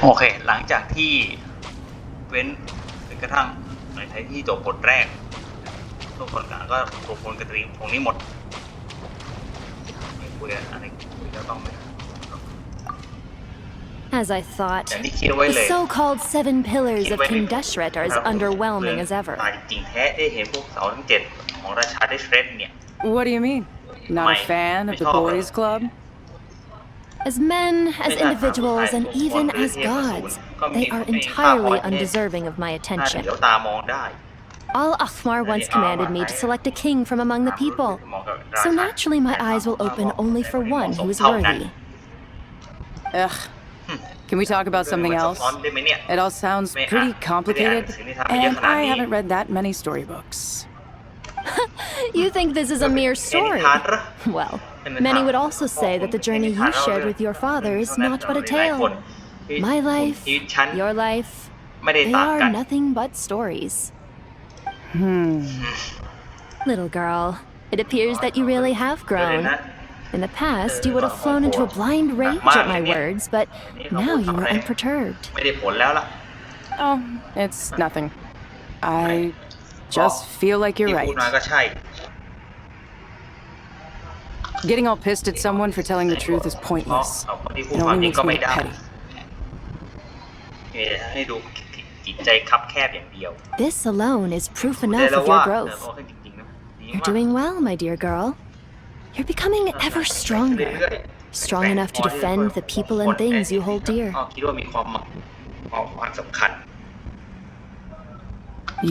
โอเคหลังจากที่เว้นกระทั่งในท้ายที่จบบทแรกทุกคนก็ถูกคนกระตือตรงนี้หมดไม่คุยอะไรคุยแล้วต้องไหม As I thought, อย่างที่คิดไว้เลย the so-called 7 pillars of King Deshret are as underwhelming as ever. จริงแท้ได้เห็นพวกเสาทั้ง7ของราชาเดชเรดเนี่ย What do you mean? Not a fan of the boys' club? As men, as individuals, and even as gods, they are entirely undeserving of my attention. เดี๋ยวตามองได้ Al-Akhmar once commanded me to select a king from among the people, so naturally my eyes will open only for one who is worthy. Ugh. Can we talk about something else? It all sounds pretty complicated, and I haven't read that many storybooks. You think this is a mere story? Well, many would also say that the journey you shared with your father is not but a tale. My life, your life, they are nothing but stories. Little girl, it appears that you really have grown. In the past, you would have flown into a blind rage at my words, but now you are unperturbed. Oh, it's nothing. I just feel like you're right. Getting all pissed at someone for telling the truth is pointless. It only makes me petty. This alone is proof enough of your growth. You're doing well, my dear girl. You're becoming ever stronger. Strong enough to defend the people and things you hold dear.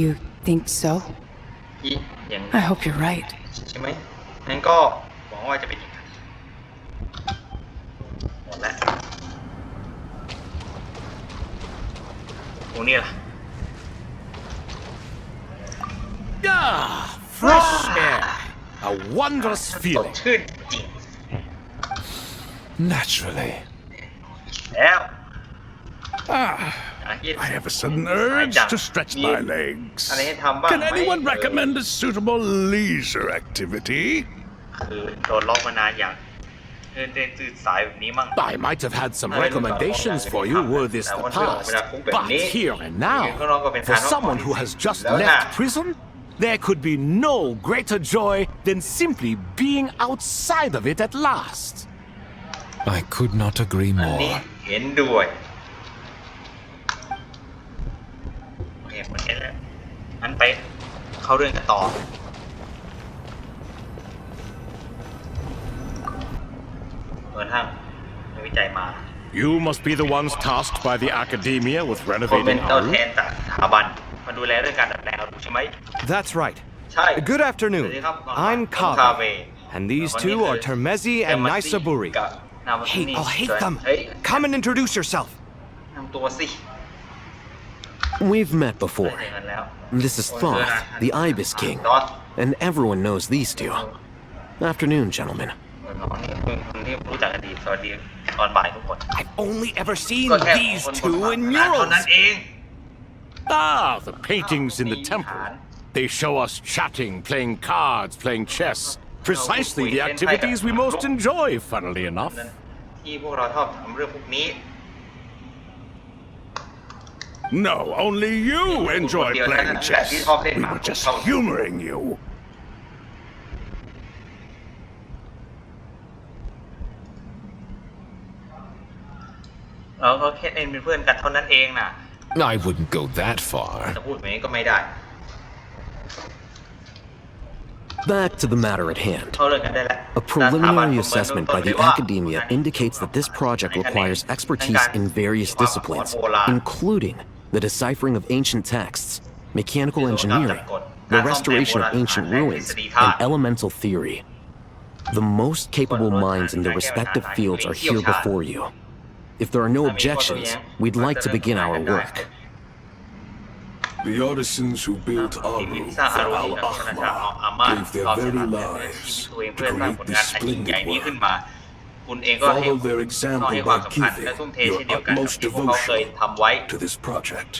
You think so? I hope you're right. ใช่ไหมงั้นก็หวังว่าจะเป็นอย่างนั้นหมดแล้วตรงนี้ล่ะ Fresh air. A wondrous สด feeling. ชื่นจริง Naturally. แล้ว I have a sudden urge to stretch my legs. อะไรให้ทำบ้าง Can anyone recommend a suitable leisure activity? คือโดนล็อกมานานอย่างตื่นสายแบบนี้มั่ง I might have had some recommendations for you were this the past, but here and now, for someone who has just left prison, there could be no greater joy than simply being outside of it at last. I could not agree อันนี้ more. เห็นด้วยโอเคหมดแค่แล้วงั้นไปเข้าเรื่องกันต่อเหมือนทางวิจัยมา You must be the ones tasked by the academia with คนเป็น renovating ตัว our แทนจากสถาบันมาดูแลเรื่องการดัดแปลงเราดูใช่ไหม That's right. ใช่ Good afternoon. I'm Kave, and these two are Termezi and Naisaburi. Hey, I'll hate them. Come and introduce yourself. นำตัวสิ We've met before. This is Thoth, the Ibis King, and everyone knows these two. Afternoon, gentlemen. คนที่รู้จักกันดีสวัสดีตอนบ่ายทุกคน I've only ever seen ก็แค่ these คน two in เท่านั้น murals. เอง Ah, the paintings in the temple. They show us chatting, playing cards, playing chess. Precisely the activities we most enjoy, funnily enough. ที่พวกเราชอบทำเรื่องพวกนี้ No, only you enjoy playing chess. We were just humoring you. เราก็แค่เล่นเป็นเพื่อนกันเท่านั้นเองน่ะ I wouldn't go that far. จะพูดแบบนี้ก็ไม่ได้ Back to the matter at hand. เข้าเรื่องกันได้แล้ว A preliminary assessment by the academia indicates that this project requires expertise in various disciplines, including the deciphering of ancient texts, mechanical engineering, the restoration of ancient ruins, and elemental theory. The most capable minds in their respective fields are here before you. If there are no objections, we'd like to begin our work. The artisans who built Aru for Al-Ahmar gave their very lives to create this splendid work. Follow their example by giving your utmost devotion to this project.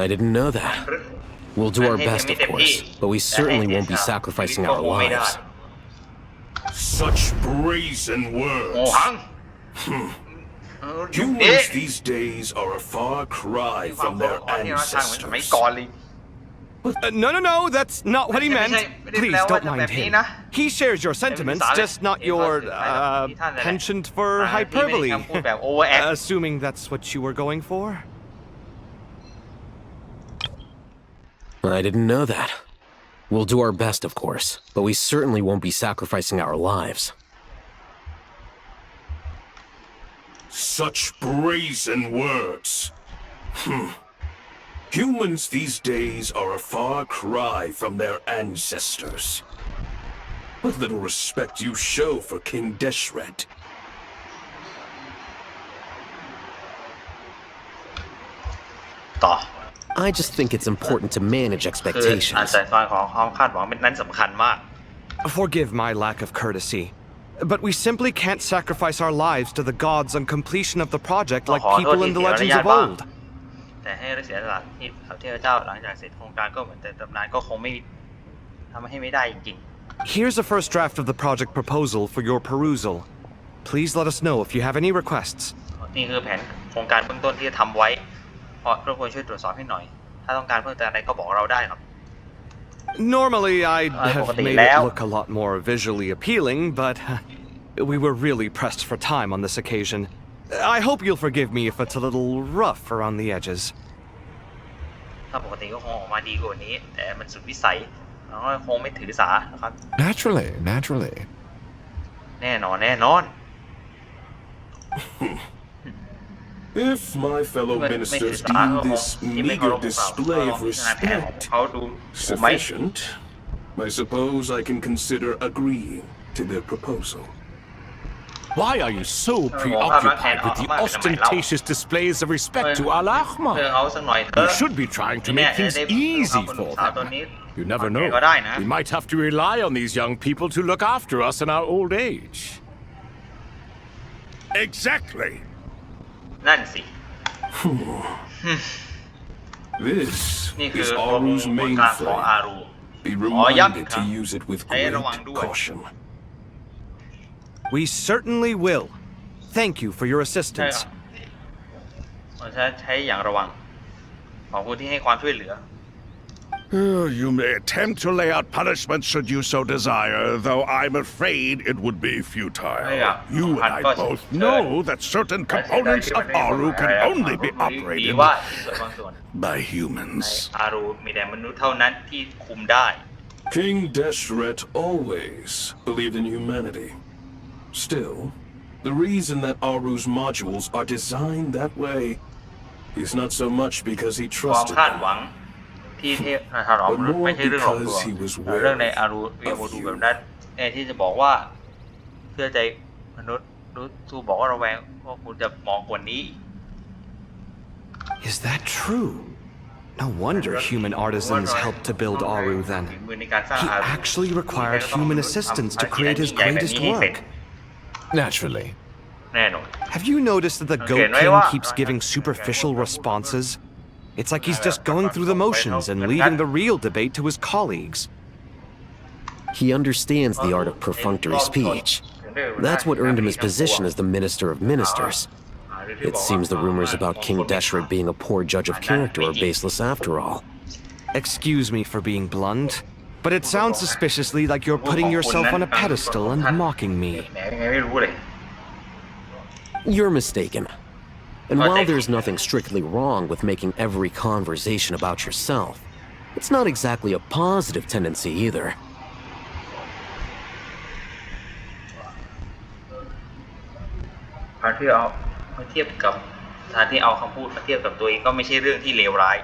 I didn't know that. We'll do our best, of course, but we certainly won't be sacrificing our lives. Such brazen words. Humans these days are a far cry from their ancestors. No, that's not what he meant. Please don't mind him. He shares your sentiments, just not your, penchant for hyperbole. Assuming that's what you were going for? I didn't know that. We'll do our best, of course, but we certainly won't be sacrificing our lives. Such brazen words. Humans these days are a far cry from their ancestors. What little respect you show for King Deshret. ต่อ I just think it's important to manage คือ expectations. อาศัยตอนของความคาดหวังเป็นนั้นสำคัญมาก Forgive my lack of courtesy, but we simply can't sacrifice our lives to the gods on completion of the project like people in the legends of old. แต่ให้เสียสละที่เทพเจ้าหลังจากเสร็จโครงการก็เหมือนแต่ตำนานก็คงไม่ทำให้ไม่ได้จริง Here's a first draft of the project proposal for your perusal. Please let us know if you have any requests. ๆนี่คือแผนโครงการเบื้องต้นที่จะทำไว้เพราะรบกวนช่วยตรวจสอบให้หน่อยถ้าต้องการเพิ่มเติมอะไรก็บอกเราได้ครับ Normally, I'd have made it look a lot more visually appealing, but we were really pressed for time on this occasion. I hope you'll forgive me if it's a little rough around the edges. ถ้าปกติก็คงออกมาดีกว่านี้แต่มันสุดวิสัยเราก็คงไม่ถือสานะครับ Naturally. แน่นอน If my fellow ministers deem this meager display of respect sufficient, I suppose I can consider agreeing to their proposal. Why are you so preoccupied with the ostentatious displays of respect to Al-Ahmar? เอาสักหน่อยเถ You อะ should be trying to make things easy for ตัว them. นี้ You never know. ก็ได้นะ We might have to rely on these young people to look after us in our old age. Exactly. นั่นสิ This นี่คือ is โครง Aru's การของอา mainframe. รู Be ย้ำอีก reminded ครั้ to ง use it with ให้ great ระวังด้วย caution. We certainly will. Thank you for your ใช่ assistance. เราจะใช้อย่างระวังขอบคุณที่ให้ความช่วยเหลือ You may attempt to lay out punishment should you so desire, though I'm afraid it would be futile. You and I both know that certain components of Aru can only be ดี operated ว่าส่วนบางส่วน by ใน humans. อารูมีแต่มนุษย์เท่านั้นที่คุมได้ King Deshret always believed in humanity. Still, the reason that Aru's modules are designed that way is not so much because he ความ trusted คาด them. หวังที่เทพถนอมมนุษย์ไม่ใช่เรื่องของตัวเรื่องในอารูเรียกว่าดูแบบนั้นที่จะบอกว่าเชื่อใจมนุษย์รู้ทูบอกว่าระแวงว่าคุณจะมองกว่านี้ Is that true? No wonder human artisans helped to build Aru then. มือในการสร้าง He อารู actually required human assistance to create his greatest work. Naturally. แน่นอน Have you noticed that the Goat King keeps giving superficial responses? It's like he's just going through the motions and leaving the real debate to his colleagues. He understands the art of perfunctory speech. That's what earned him his position as the Minister of Ministers. It seems the rumors about King Deshret being a poor judge of character are baseless after all. Excuse me for being blunt, but it sounds suspiciously like you're putting yourself on a pedestal and mocking me. แหมยังไงไม่รู้เลย You're mistaken. And while there's nothing strictly wrong with making every conversation about yourself, it's not exactly a positive tendency either. การที่เอามาเทียบกับการที่เอาคำพูดมาเทียบกับตัวเองก็ไม่ใช่เรื่องที่เลวร้าย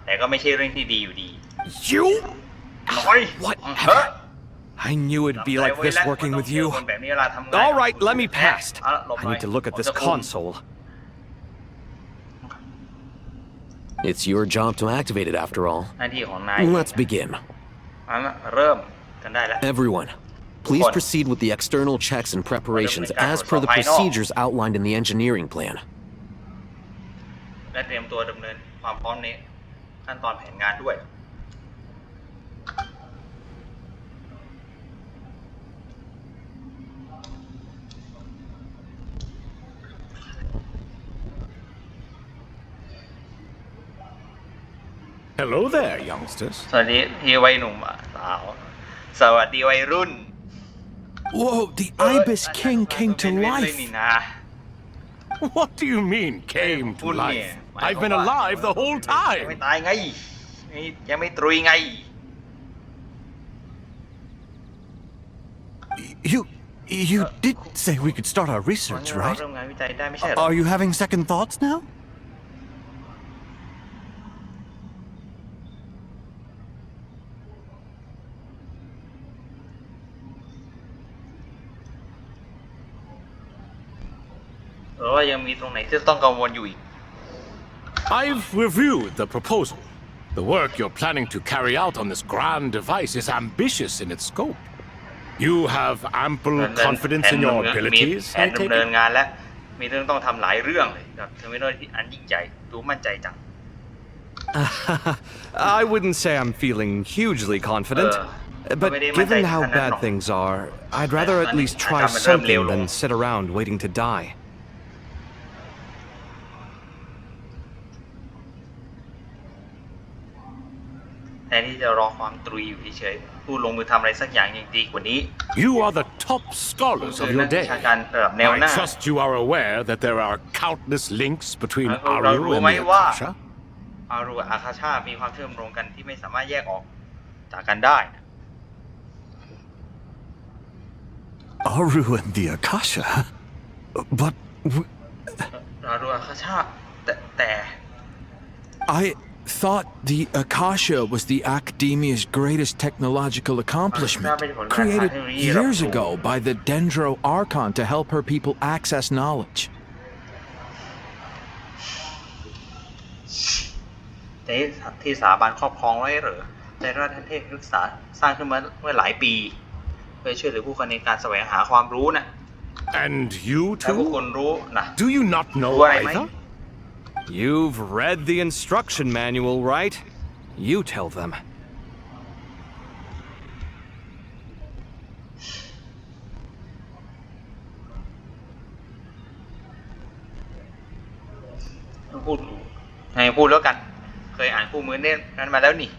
แต่ก็ไม่ใช่เรื่องที่ดีอยู่ดี You? น้อย What? เฮ้ย I knew it'd be like this working with you. แบบนี้เวลาทำงาน All right, let me past. เอาละหลบ I หน่อย need to look at this ผมจะคุม console. It's your job to activate it after all. หน้าที่ของนาย Let's begin. เอาละเริ่มกันได้แล้ว Everyone, please proceed with the external checks and preparations as per the procedures outlined in the engineering plan. และเตรียมตัวดำเนินความพร้อมในขั้นตอนแผนงานด้วย Hello there, youngsters. สวัสดีพี่วัยหนุ่มสาวสวัสดีวัยรุ่น Whoa, the Ibis King came to เลย life. นี่นะ What do you mean, came to คุณเนี่ย life? I've been alive the whole ยังไม่ time. ตายไงยังไม่ตรุยไง You did say we could start our research, เรา right? เริ่มงานวิจัยได้ไม่ใช่เหรอ Are you having second thoughts now? หรือว่ายังมีตรงไหนที่ต้องกังวลอยู่อีก I've reviewed the proposal. The work you're planning to carry out on this grand device is ambitious in its scope. You have ample confidence in your มี abilities, แผ I น take ดำเนิน it? งานและมีเรื่องต้องทำหลายเรื่องเลยกับเทอร์มินอลที่อันยิ่งใหญ่ดูมั่นใจจัง I wouldn't say I'm feeling hugely confident. But given how bad things are, I'd rather at least try something than sit around waiting to die. แทนที่จะรอความตรุยอยู่เฉยๆผู้ลงมือทำอะไรสักอย่างยังดีกว่านี้ You are the top scholars of คือ your นักวิ day. ชาการระดับแนวห I น้า trust you are aware that there are countless links between เรา Aru รู้ and ไหม the ว่า Akasha. อารูกับอาคาชามีความเชื่อมโยงกันที่ไม่สามารถแยกออกจากกันได้ Aru and the Akasha? But อารูอาคาชาแต่ I thought the Akasha was the Academia's greatest technological accomplishment, created years ago by the Dendro Archon to help her people access knowledge. ที่สถาบันครอบครองไว้เหรอในราชเทพศึกษาสร้างขึ้นมาเมื่อหลายปีเพื่อช่วยเหลือผู้คนในการแสวงหาความรู้นะ And you และผู้ค too? นรู้นะ Do you not know รู้อะไรไหม either? You've read the instruction manual, right? You tell them. พูดให้พูดแล้วกัน เคยอ่านคู่มือเนี่ยนั้นมาแล้วนี่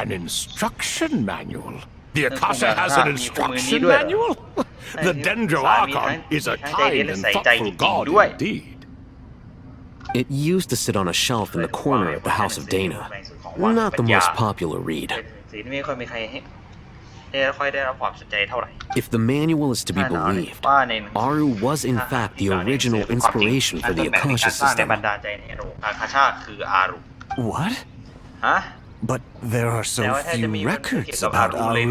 An instruction manual? The Akasha has an Ah, instructionมีคู่มือนี้ด้วยเหรอ? manual? The Dendro Archon is a kind and thoughtful god indeed. It used to sit on a shelf in the corner at the House of Dana. Not the most popular read. สีนี้ไม่ค่อยมีใครให้ค่อยได้รับความสนใจเท่าไหร่ If the manual is to be believed, ว่าใน Aru was in fact the original inspiration for the Akasha สร้างแรง system. บันดาลใจในอาคาชาคืออารุ what? ฮะ But there are so few records about Aru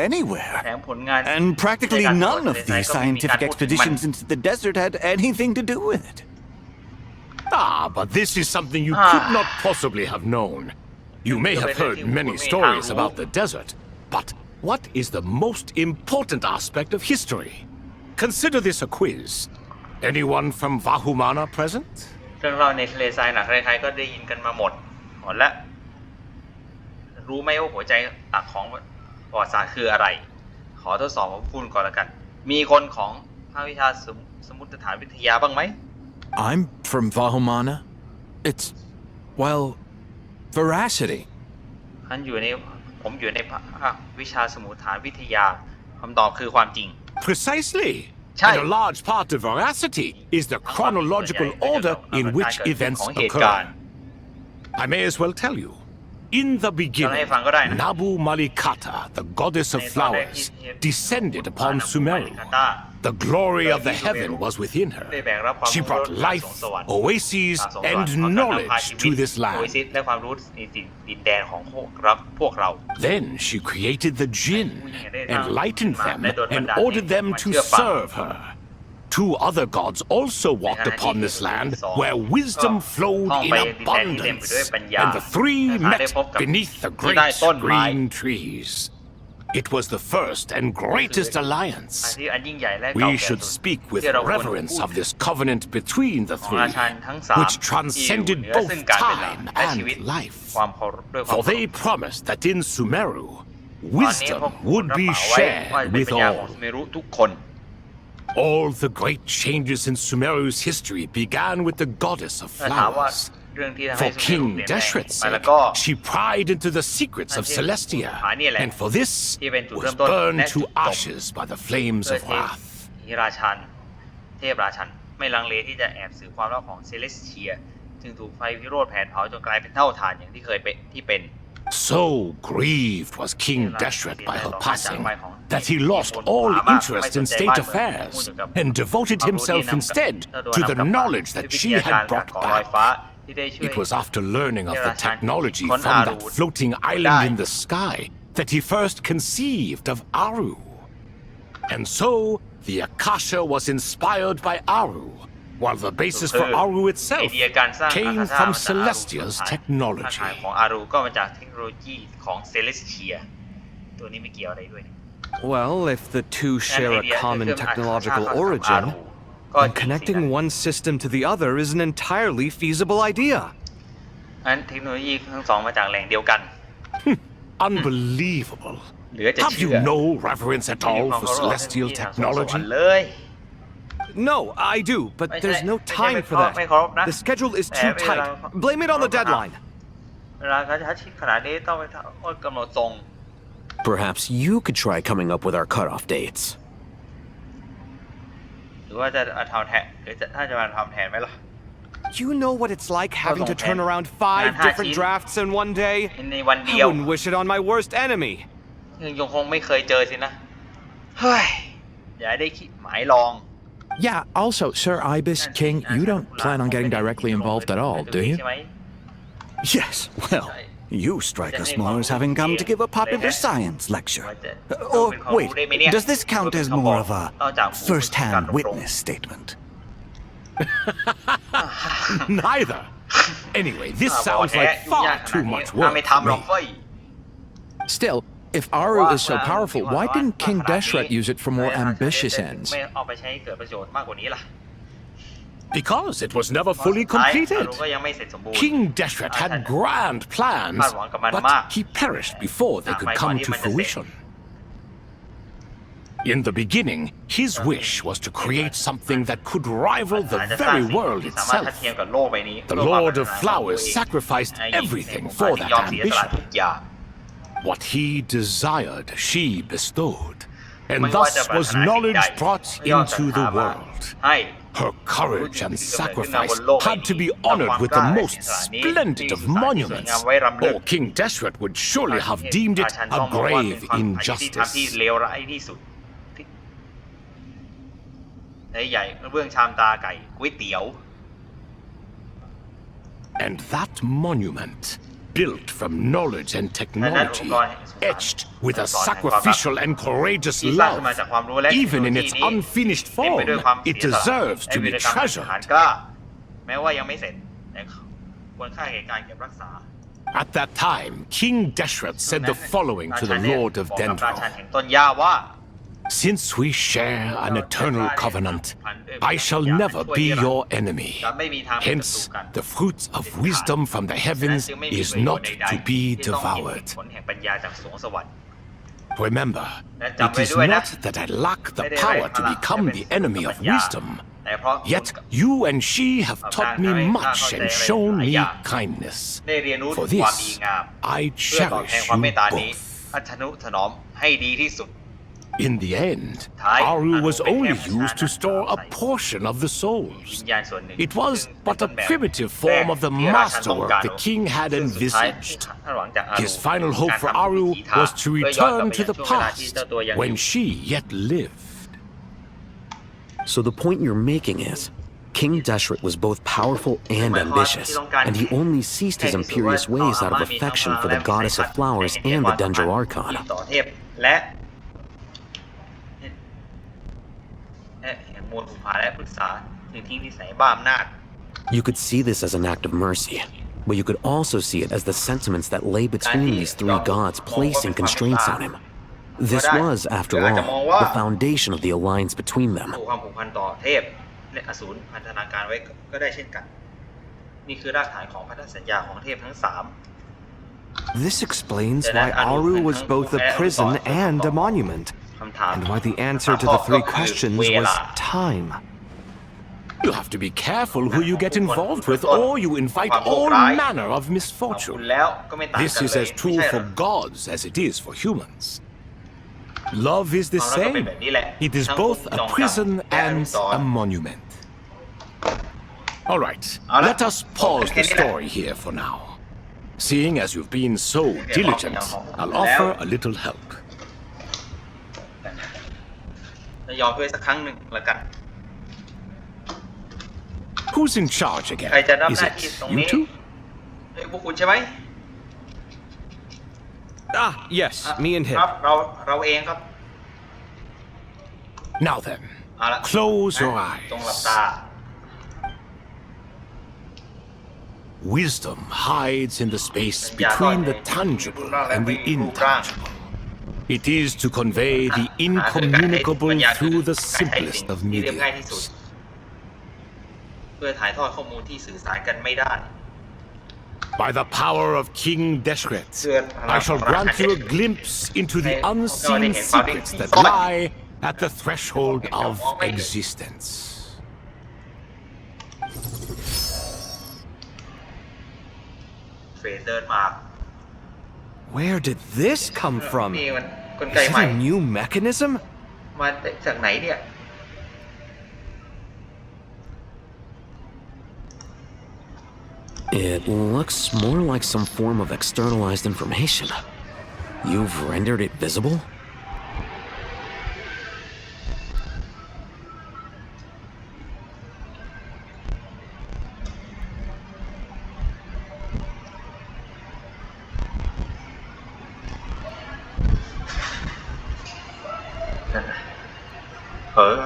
anywhere. แถมผลงาน And practically none of these scientific expeditions into the desert had anything to do with it. Ah, but this is something you could not possibly have known. You may have heard many stories about the desert, but what is the most important aspect of history? Consider this a quiz. Anyone from Vahumana present? เรื่องเล่าในทะเลทรายหนักใครๆก็ได้ยินกันมาหมดและรู้ไหมว่าหัวใจหลักของประวัติศาสตร์คืออะไร ขอทดสอบของคุณก่อนละกัน มีคนของภาควิชาสมุทรฐานวิทยาบ้างไหม I'm from Vahumana. It's, well, veracity. ผมอยู่ในภาควิชาสมุทรฐานวิทยาคำตอบคือความจริง Precisely. Chai. And a large part of veracity is the chronological order in which events occur. I may as well tell you. In the beginning, Nabu Malikata, the goddess of flowers, descended upon Sumeru. The glory of the heaven was within her. She brought life, oases, and knowledge to this land. Then she created the jinn, enlightened them, and ordered them to serve her. Two other gods also walked upon this land where wisdom flowed in abundance, and the three met beneath the great green trees. It was the first and greatest alliance. We should speak with reverence of this covenant between the three, which transcended both time and life. For they promised that in Sumeru, wisdom would be shared with all. All the great changes in Sumeru's history began with the goddess of flowers. For King Deshret's sake, she pried into the secrets of Celestia, and for this was burned to ashes by the flames of wrath. เทพราชันไม่ลังเลที่จะแอบสื่อความลับของเซเลสเทียจึงถูกไฟวิโรธแผดเผาจนกลายเป็นเท่าฐานอย่างที่เคยเป็น So grieved was King Deshret by her passing that he lost all interest in state affairs and devoted himself instead to the knowledge that she had brought back. It was after learning of the technology from that floating island in the sky that he first conceived of Aru. And so, the Akasha was inspired by Aru, while the basis for Aru itself came from Celestia's technology. ของอารูก็มาจากเทคโนโลยีของเซเลสเทียตัวนี้ไม่เกี่ยวอะไรด้วย Well, if the two share a common technological origin, then connecting one system to the other is an entirely feasible idea. อันเทคโนโลยีทั้งสองมาจากแหล่งเดียวกัน Unbelievable. Have you no reverence at all for celestial technology? No, I do, but there's no time for that. The schedule is too tight. Blame it on the deadline. Perhaps you could try coming up with our cutoff dates. หรือว่าจะทำแทนหรือถ้าจะมาทำแทนไหมล่ะ You know what it's like having to turn around 5 different drafts in one day? ในวันเดี I ยว wouldn't wish it on my worst enemy. ยังคงไม่เคยเจอสินะเฮ้ยอย่าได้คิดหมายลอง Yeah, also, Sir Ibis, King, you don't plan on getting directly involved at all, do you? Yes, well, you strike us more as having come to give a popular science lecture. Or, wait, does this count as more of a first-hand witness statement? Neither. Anyway, this sounds like far too much work for me. Still, if Aru is so powerful, why didn't King Deshret use it for more ambitious ends? Because it was never fully completed. King Deshret had grand plans, but he perished before they could come to fruition. In the beginning, his wish was to create something that could rival the very world itself. The Lord of Flowers sacrificed everything for that ambition. What he desired, she bestowed, and thus was knowledge brought into the world. Her courage and sacrifice had to be honored with the most splendid of monuments, or King Deshret would surely have deemed it a grave injustice. ใหญ่เบื้องชามตาไก่ก๋วยเตี๋ยว And that monument, built from knowledge and technology, etched with a sacrificial and courageous love, even in its unfinished form, it deserves to be treasured. At that time, King Deshret said the following to the Lord of Dendro. Since we share an eternal covenant, I shall never be your enemy. Hence, the fruit of wisdom from the heavens is not to be devoured. Remember, it is not that I lack the power to become the enemy of wisdom. Yet you and she have taught me much and shown me kindness. For this, I cherish you both. In the end, Aru was only used to store a portion of the souls. It was but a primitive form of the masterwork the king had envisaged. His final hope for Aru was to return to the past when she yet lived. So the point you're making is, King Deshret was both powerful and ambitious, and he only ceased his imperious ways out of affection for the goddess of flowers and the Dendro Archon. You could see this as an act of mercy, but you could also see it as the sentiments that lay between these three gods placing constraints on him. This was, after all, the foundation of the alliance between them. This explains why Aru was both a prison and a monument, and why the answer to the three questions was time. You have to be careful who you get involved with, or you invite all manner of misfortune. This is as true for gods as it is for humans. Love is the same. It is both a prison and a monument. All right, let us pause the story here for now. Seeing as you've been so diligent, I'll offer a little help. ยอมด้วยสักครั้งหนึ่งละกัน Who's in charge again? ใครจะรับ Is หน้าที่ it ตรง you นี้ two? พวกคุณใช่ไหม Ah, yes, me and ค him. รับเราเองครับ Now then, เอาละ close your จงหลับ eyes. ตา Wisdom hides in the space between the tangible and the intangible. It is to convey the incommunicable through the simplest of mediums. เพื่อถ่ายทอดข้อมูลที่สื่อสารกันไม่ได้ By the power of King Deshret, I shall grant you a glimpse into the unseen secrets that lie at the threshold of existence. เฟรเดินมา Where did this come from? นี่มันกล Is ไก it ใหม่ a new mechanism? มาจากไหนเนี่ย It looks more like some form of externalized information. You've rendered it visible?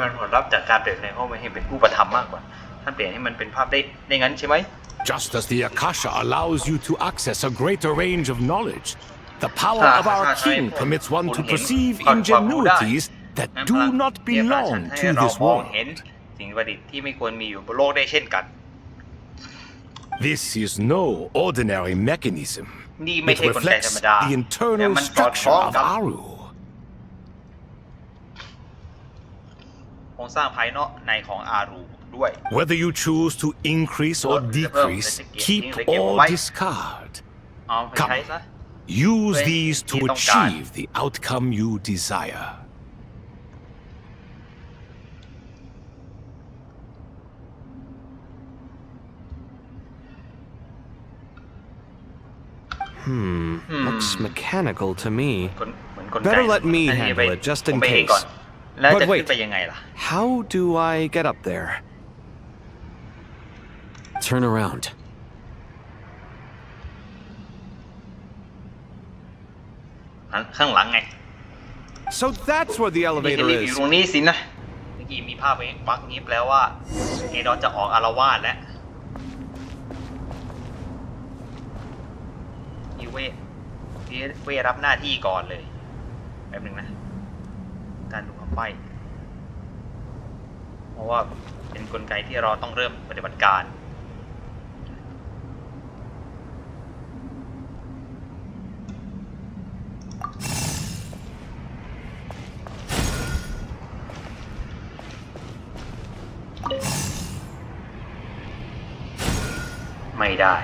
มันผลลัพธ์จากการเปลี่ยนในห้องไม่ให้เป็นรูปธรรมมากกว่าท่านเปลี่ยนให้มันเป็นภาพได้งั้นใช่ไหม Just as the Akasha allows you to access a greater range of knowledge, the power of our king permits one to perceive ingenuities that do not belong to this มอง world. เห็นสิ่งประดิษฐ์ที่ไม่ควรมีอยู่บนโลกได้เช่นกัน This is no ordinary mechanism. นี่ไม่ It ใช่กลไกธรรม reflects ดา the แต่ internal มันสอดคล้ structure อง of กับ Aru. โครงสร้างภายนอกในของอารูด้วย Whether you choose to increase or decrease, keep or discard. เอาไปใช้ซะ Use these to achieve the outcome you desire. Looks mechanical to me. เหมือนกลไก Better let me อันนี้ handle it just ผม in ไปเองก่อน case. แล้วจะ But ขึ้น wait, ไปยังไงล่ะ how do I get up there? Turn around. ข้างหลังไง So that's where the นี่ elevator รีบอยู่ is. ตรงนี้สินะเมื่อกี้มีภาพเองปักนี้แปลว่าเอดอนจะออกอารวาสแล้วนี่เวรับหน้าที่ก่อนเลยแป๊บนึงนะการดูคำใบ้เพราะว่าเป็นกลไกที่เราต้องเริ่มปฏิบัติการไม่ได้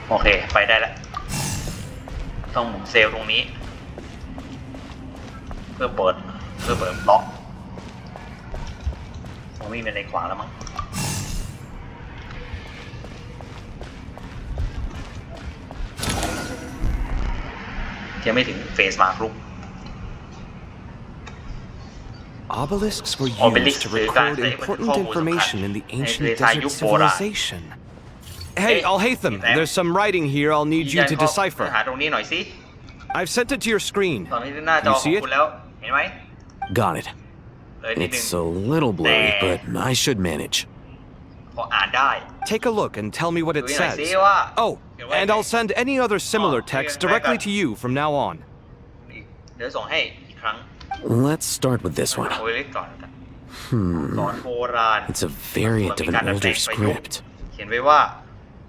โอเคไปได้แล้วต้องหมุนเซลล์ตรงนี้เพื่อเปิดล็อกคงไม่มีอะไรขวางแล้วมั้งยังไม่ถึงเฟสมาร์คลุก Obelisks were used to record important information in the ancient desert civilization. Hey, Alhaitham, there's some writing here I'll need you to decipher. หาตรงนี้หน่อยสิ I've sent it to your screen. ตอนนี้หน้าจอ You ของ see คุณ it? แล้วเห็นไหม Got it. เลยนิดนึง It's a little blurry, but I should manage. พออ่านได้ Take a look and tell me what it ดูหน่อย says. สิว่า Oh, and I'll send any other similar text directly to you from now on. เดี๋ยวส่งให้อีกครั้ง Let's start with this one. เอาไว้เล็กก่อนกันสอนโบราณ It's a variant of an older script. เขียนไว้ว่า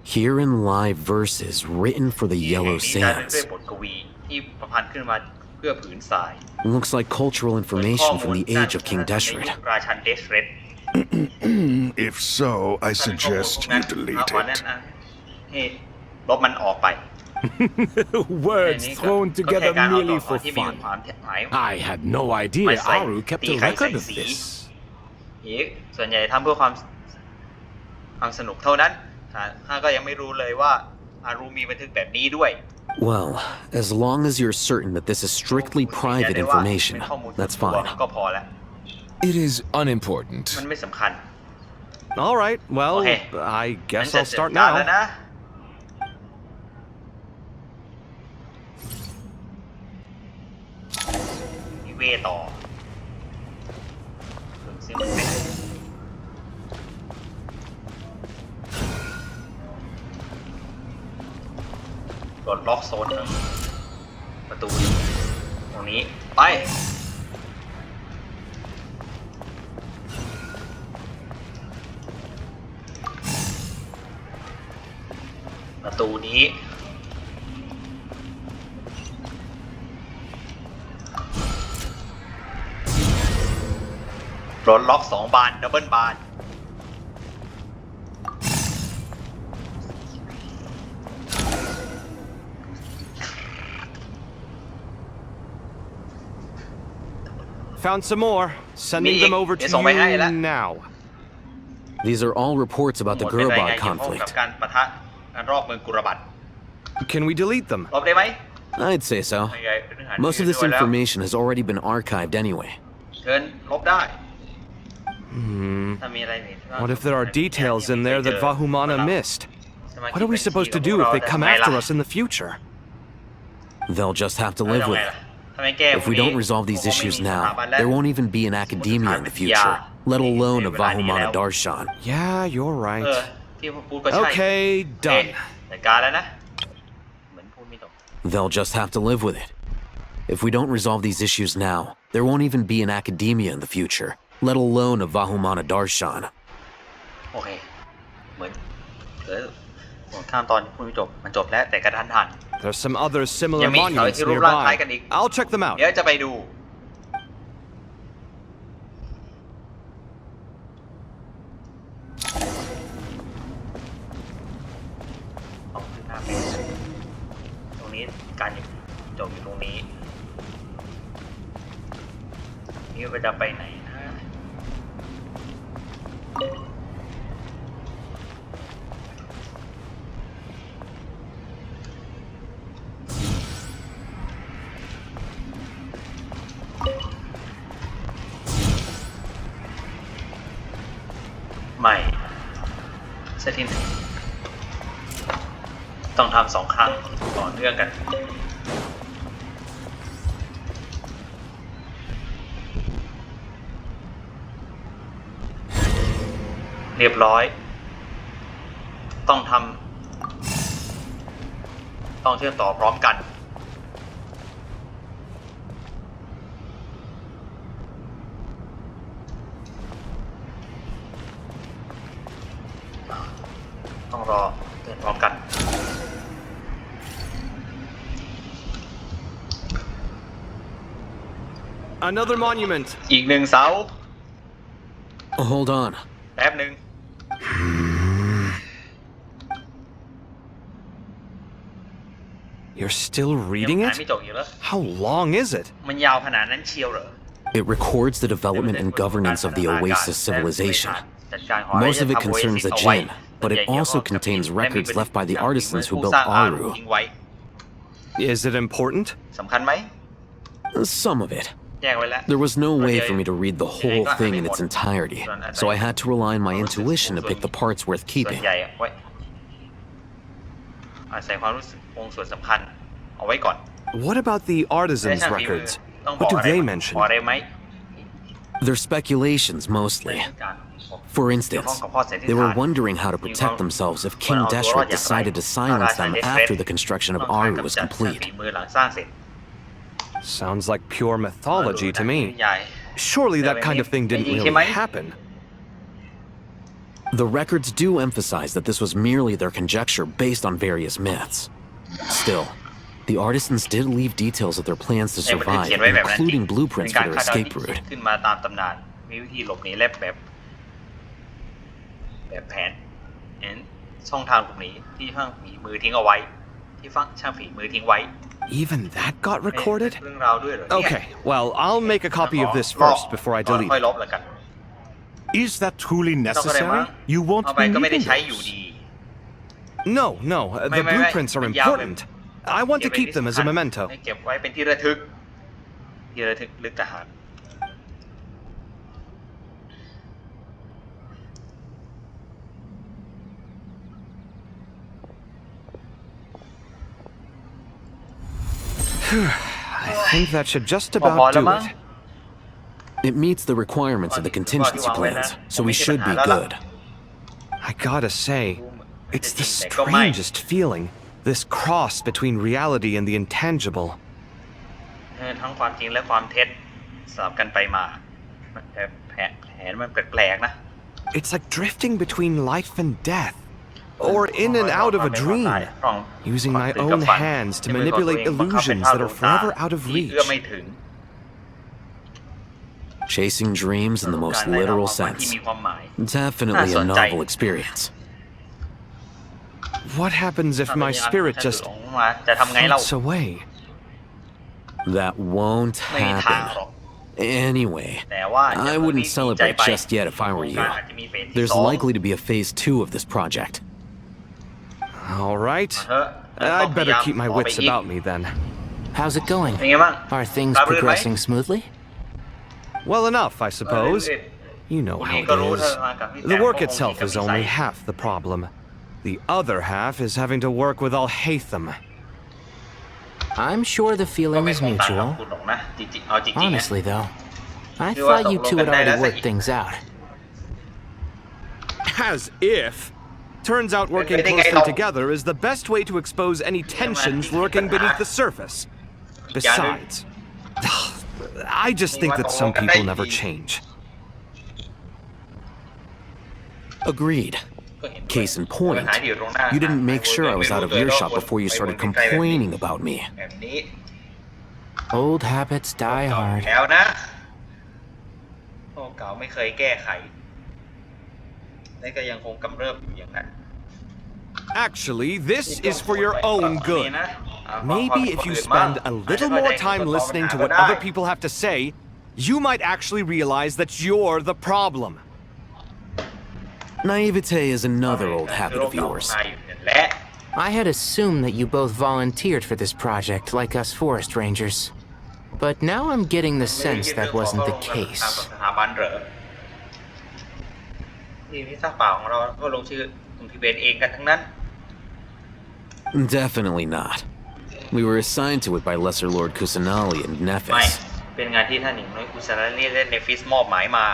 Herein lie verses written for the ที่ yellow แห่งนี้ได้ด้วย sands. บทกวีที่ประพันธ์ขึ้นมาเพื่อผืนทราย Looks like cultural ข้อ information มู from ล the ด้าน age of King ในยุ Deshret. คราชันเดชเรด If so, I ท่านข้อมูล suggest พวก you นั้น delete ขอแนะ it. นำให้ลบมันออกไป Words thrown ก็แค่ together การเอา merely ต่อ for ที่มี fun. ความหมาย I had no idea My side. Aru kept a Ti khai record sai of sĩ. this. ส่วนใหญ่ทำเพื่อความสนุกเท่านั้นข้าก็ยังไม่รู้เลยว่าอารูมีบันทึกแบบนี้ด้วย Well, as long as you're certain that this is strictly private information, that's fine. ก็พอแล้ว It is unimportant. มันไม่สำคัญ All right, well, Okay. I guess งั้น I'll start จัดการแล้ว now. นะนิเวศต่อถึงซิมเป็นกดล็อกโซนหนึ่งประตูตรงนี้ไปประตูนี้ปลดล็อก2 บานดับเบิลบาน Found some more. Sending them over to you now. These are all reports about the หมดเป็นรายงาน Gurabad เกี่ยวข้องกับ conflict. การปะทะกันรอบเมืองกุรบัต Can we delete them? ลบได้ไหม I'd say so. ไม่ไงเป็นเรื่องหา Most of this ด้วยแล้ว information has already been archived anyway. เชิญลบได้ ถ้ามีอะไรผิดก็ What if there are details in there that Vahumana missed? What are we supposed to do if they come after us in the future? They'll just have to live with it. ถ้าไม่แก้ If we don't resolve these issues now, there won't even be an academia in the future, let alone a Vahumana Darshan. Yeah, you're เออ right. ที่พูดก็ใช่ Okay, done. จัดการแล้วนะเหมือนพูดไม่ตรง They'll just have to live with it. If we don't resolve these issues now, there won't even be an academia in the future, let alone a Vahumana Darshan. โอเคเหมือนหมดข้ามตอนที่พูดไม่จบมันจบแล้วแต่กระทันหัน There's some other ยั similar งมีเขา monuments ที่รูปร่างคล้ายกันอีก nearby. I'll check them out. เดี๋ยวจะไปดูเอาขึ้นหน้าไปตรงนี้การจบอยู่ตรงนี้นี่เราจะไปไหนนะไม่เซตที่หนึ่งต้องทำ2 ครั้งต่อเนื่องกันเรียบร้อยต้องเชื่อมต่อพร้อมกันต้องรอเตือนพร้อมกัน Another monument. อีก1 เสา Hold on. แป๊บหนึ่ง You're still reading อ่าน it? ไม่จบอยู่แล้ว How long is it? มันยาวขนาดนั้นเชียวเหรอ It records the development and governance of the Oasis civilization. Most of it concerns the Jinn, but it also contains records left by the artisans who built Aru. Is it important? สำคัญไหม Some of it. แยกไว้แล้ว There was no way for me to read the whole thing in its entirety, so I had to rely on my intuition to pick the parts worth ส่วน keeping. ใหญ่ไว้อาศัยความรู้สึกส่วนสำคัญเอาไว้ก่อน What about the artisans' records? What do they mention? บอกได้ไหม They're speculations mostly. For instance, they were wondering how to protect themselves if King Deshret decided to silence them after the construction of Aru was complete. Sounds like pure mythology to me. Surely that kind of thing didn't really happen. The records do emphasize that this was merely their conjecture based on various myths. Still, the artisans did leave details of their plans to survive, including blueprints for their escape route. ขึ้นมาตามตำนานมีวิธีหลบหนีและแบบแผนช่องทางหลบหนีที่ช่างฝีมือทิ้งเอาไว้ที่ช่างฝีมือทิ้งไว้ Even that got recorded? เรื่องราวด้วยเหรอ Okay, well, I'll make a copy of this first before I delete ค่อยล it. บแล้วกัน Is that truly necessary? You won't เอาไป be ก็ไม่ได้ needing ใช้อยู่ those. ดี No, the blueprints are important. I want to keep them as a memento. เก็บไว้เป็นที่ระทึกลึกทหาร I think that should just about do it. It meets the requirements of the contingency plans, so we should be good. I gotta say, it's the strangest feeling, this cross between reality and the intangible. ทั้งความจริงและความเท็จสลับกันไปมาแผนมันแปลกๆนะ It's like drifting between life and death, or in and out of a dream, using my own hands to manipulate illusions that are forever out of reach. Chasing dreams in the most literal sense. Definitely a novel experience. What happens if my spirit just floats away? That won't happen. Anyway, I wouldn't celebrate just yet if I were you. There's likely to be a phase 2 of this project. All right. I'd better keep my wits about me then. How's it going? Are things progressing smoothly? Well enough, I suppose. You know how it is. The work itself is only half the problem. The other half is having to work with Al-Haytham. I'm sure the feeling is mutual. Honestly, though, I thought you two had already worked things out. As if. Turns out working closely together is the best way to expose any tensions lurking beneath the surface. Besides, I just think that some people never change. Agreed. Case in point, you didn't make sure I was out of earshot before you started complaining about me. Old habits die hard. แล้วนะโอ้เก่าไม่เคยแก้ไขและก็ยังคงกำเริบอยู่อย่างนั้น Actually, this is for your own good. Maybe if you spend a little more time listening to what other people have to say, you might actually realize that you're the problem. Naivete is another old habit of yours. I had assumed that you both volunteered for this project like us forest rangers. But now I'm getting the sense that wasn't the case. ทีมที่สร้างป่าของเราก็ลงชื่อกลุ่มทิเบตเองกันทั้งนั้น Definitely not. We were assigned to it by Lesser Lord Kusanali and ไม่ Nephis. เป็นงานที่ท่านหญิงน้อยกุศลนีและเนฟิสมอบหมายมา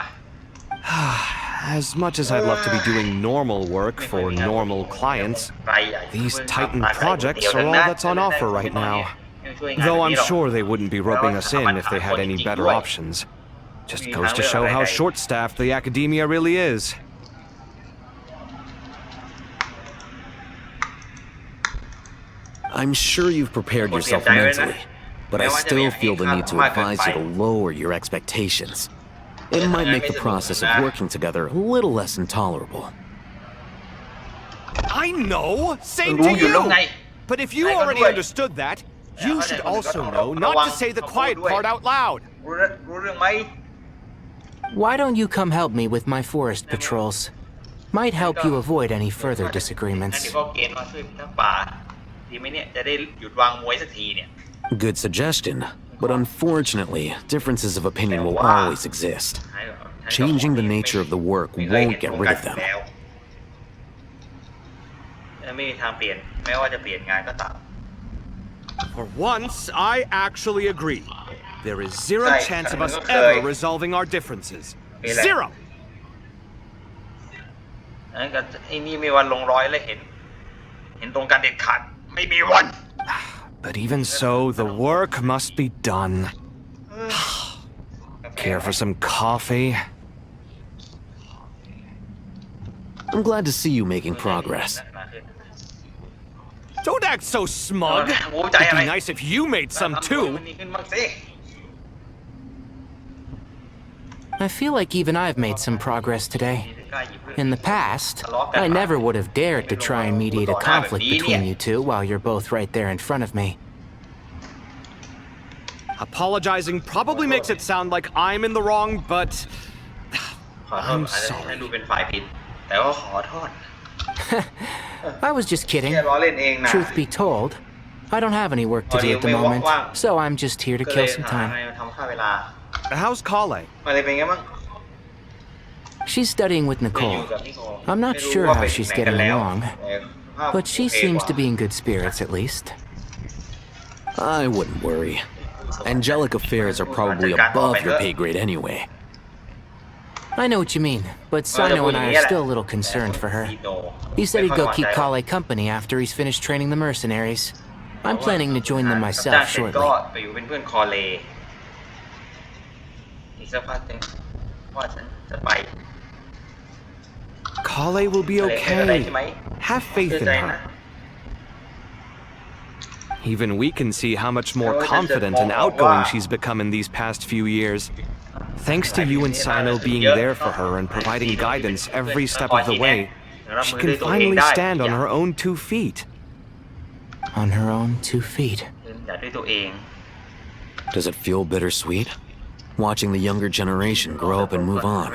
As much as I'd love to be doing normal work for normal clients, these Titan projects are all that's on offer right now. Though I'm sure they wouldn't be roping us in if they had any better options. Just goes to show how short-staffed the academia really is. I'm sure you've prepared yourself mentally, but I still feel the need to advise you to lower your expectations. It might make the process of working together a little less intolerable. I know! Same to you! But if you already understood that, you should also know not to say the quiet part out loud. รู้เรื่องไหม Why don't you come help me with my forest patrols? Might help you avoid any further นั่น disagreements. เดี๋ยวก็เกณฑ์มาช่วยพิทักษ์ป่าดีไหมเนี่ยจะได้หยุดวางมวยสักทีเนี่ย Good suggestion, but unfortunately, differences of opinion will always exist. Changing the nature of the work won't get rid of them. ไม่มีทางเปลี่ยนแม้ว่าจะเปลี่ยนงานก็ตาม For once, I actually agree. There is zero chance of us ever resolving our differences. Zero! นั้นก็ไอ้นี่มีวันลงรอยและเห็นตรงกันเด็ดขาดไม่มีวัน But even so, the work must be done. Care for some coffee? I'm glad to see you making progress. Don't act so smug. It'd be nice if you made some too. I feel like even I've made some progress today. In the past, I never would have dared to try and mediate a conflict between you two while you're both right there in front of me. Apologizing probably makes it sound like I'm in the wrong, but I'm sorry. I was just kidding. Truth be told, I don't have any work to do at the moment, so I'm just here to kill some time. How's Kale? She's studying with Nicole. I'm not sure how she's getting along, but she seems to be in good spirits at least. I wouldn't worry. Angelic affairs are probably above your pay grade anyway. I know what you mean, but Sino and I are still a little concerned for her. He said he'd go keep Kale company after he's finished training the mercenaries. I'm planning to join them myself shortly. Kale will be okay. Have faith in her. Even we can see how much more confident and outgoing she's become in these past few years. Thanks to you and Sino being there for her and providing guidance every step of the way, she can finally stand on her own 2 feet. On her own 2 feet. Does it feel bittersweet? Watching the younger generation grow up and move on.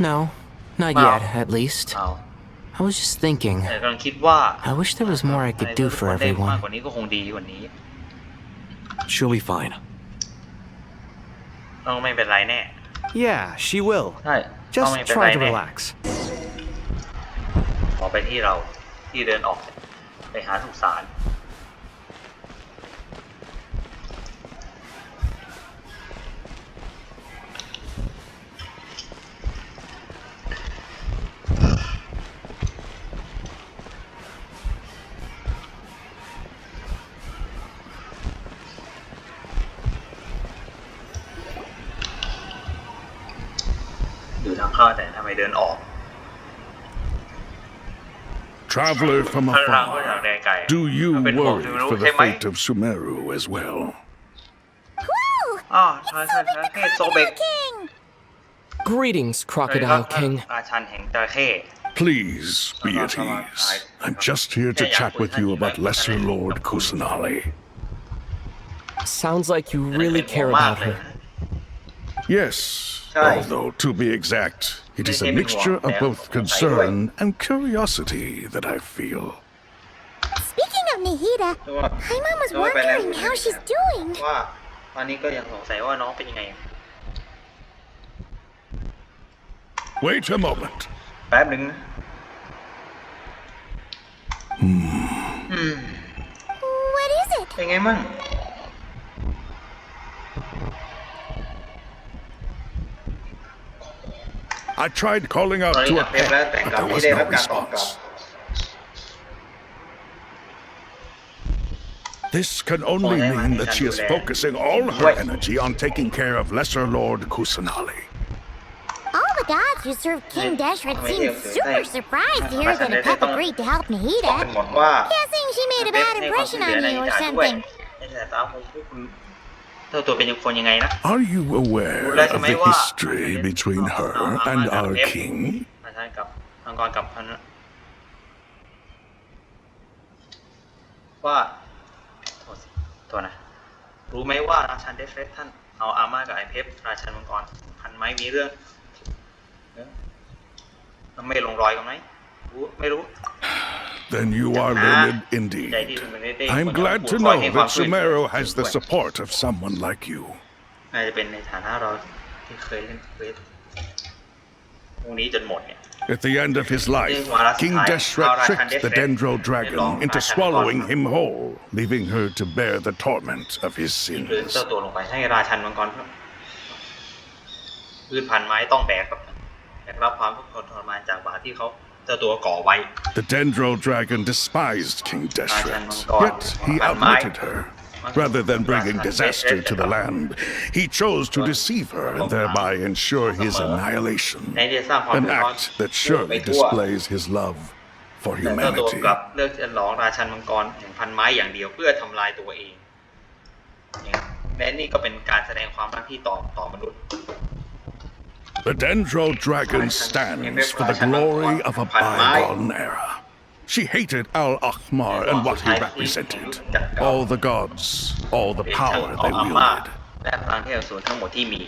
No, not yet, at least. I was just thinking, I wish there was more I could do for everyone. She'll be fine. Yeah, she will. Just try to relax. ขอไปที่เราที่เดินออกไปหาสุสานอยู่ทางเข้าแต่ทำไมเดินออก Traveler from afar, do you worry for the fate of Sumeru as well? Greetings, Crocodile King. Please be at ease. I'm just here to chat with you about Lesser Lord Kusanali. Sounds like you really care about her. Yes, although to be exact, it is a mixture of both concern and curiosity that I feel. Speaking of Nihida, my mom was wondering how she's doing. Wait a moment. What is it? I tried calling out to a pet, but there was no response. This can only mean that she is focusing all her energy on taking care of Lesser Lord Kusanali. All the gods who serve King Deshret seem super surprised to hear that a pet agreed to help Nihida. Guessing she made a bad impression on you or something. Are you aware of the history between her and our king? Then you are learned indeed. I'm glad to know that Sumeru has the support of someone like you. At the end of his life, King Deshret tricked the Dendro Dragon into swallowing him whole, leaving her to bear the torment of his sins. The Dendro Dragon despised King Deshret, yet he outwitted her, Rather than bringing disaster to the land, he chose to deceive her and thereby ensure his annihilation. An act that surely displays his love for แต่เจ้าตัว humanity. กลับเลือกจะหลอกราชันมังกรแห่งพันไม้อย่างเดียวเพื่อทำลายตัวเองและนี่ก็เป็นการแสดงความรักที่ต่อมนุษย์ The Dendro Dragon stands for the glory of a bygone era. She hated Al-Ahmar and what he represented. All the gods, all the power they wielded. และพลังเทพสูรทั้งหมดที่มี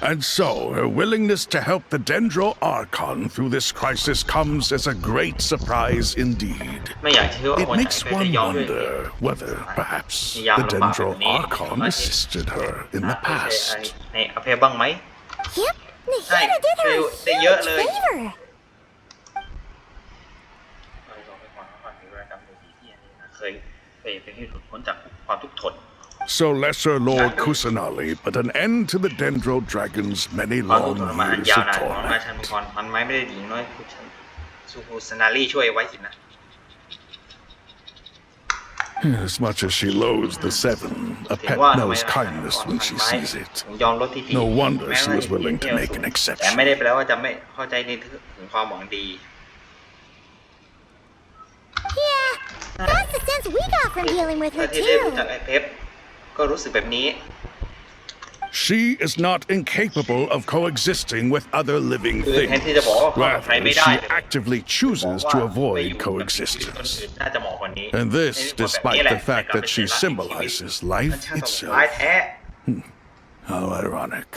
And so, her willingness to help the Dendro Archon through this crisis comes as a great surprise indeed. ไม่อยากเชื่อว่า It คนไหน makes จะ one ยอมด้วย wonder whether, perhaps, the Dendro Archon assisted her in the past. ในอภัยบ้างไหม Yep, Nahida did her a huge favor. เคยเป็นที่หลุดพ้นจากความทุกข์ทน So Lesser Lord Kusanali put an end to the Dendro Dragon's many ความทุก long ข์ทรมาน years ยาว of นานของราชัน torment. มังกรพันไม้ไม่ได้หญิงน้อยซูคูสนารีช่วยไว้สินะ As much as she loathes the Seven, a ถึง pet ว่าทำไม knows ราชันมัง kindness กร when พัน she ไม้ sees it. ถึงยอมลดที่ดี No wonder แม้ she ว่า was willing to make an แต่ exception. ไม่ได้แปลว่าจะไม่เข้าใจในถึงความหวังดี Yeah, that's the sense we got from dealing with her ที่ได้รู้จัก too. ไอ้เพปก็รู้สึกแบบนี้ She is not incapable of coexisting with other living คือแทนที่จะบอกว่า things. เข้ากับใคร Rather, ไม่ได้ she เลย actively chooses to avoid coexistence. น่าจะเหมาะกว่านี้ And this despite the fact that she symbolizes life ร้าย itself. แท้ How ironic.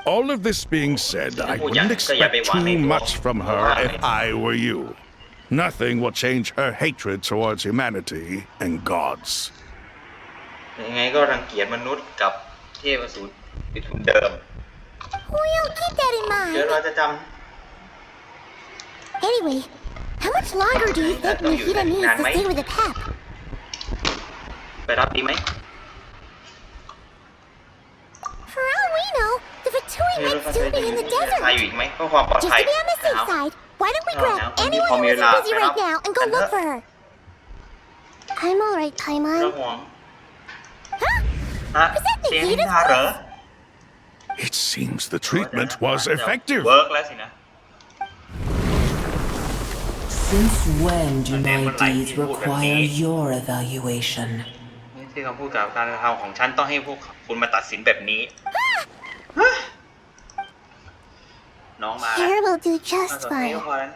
All of this being said, I wouldn't expect too much from her if I were you. Nothing will change her hatred towards humanity and gods. ยังไงก็รังเกียจมนุษย์กับเทพอสูรเป็นทุนเดิม We'll keep that in เดี๋ยว mind. เราจะจ Anyway, how much longer do you think Nahida needs to stay with the pep? ำไปรับดีไหม For all we know, the Fatui might still be in the ใครอยู่ desert. อีกไหมเพื่อความปลอด Just ภัย to be on the safe นะครับ side, why don't we Oh, grab now, anyone come who here, isn't lad. busy right now and go look for her? I'm alright, ระ Paimon. ห่วง Huh? ฮะ Is that เสียงนิ Nahida's ทาเหรอ voice? It seems the treatment was effective. เวิร์กแล้วสินะ Since when do my deeds require your evaluation? นี่ที่คำพูดกับการกระทำของฉันต้องให้พวกคุณมาตัดสินแบบนี้ น้องมาแล้ว Here will do มา just สนใจก็ fine. พอแล้ว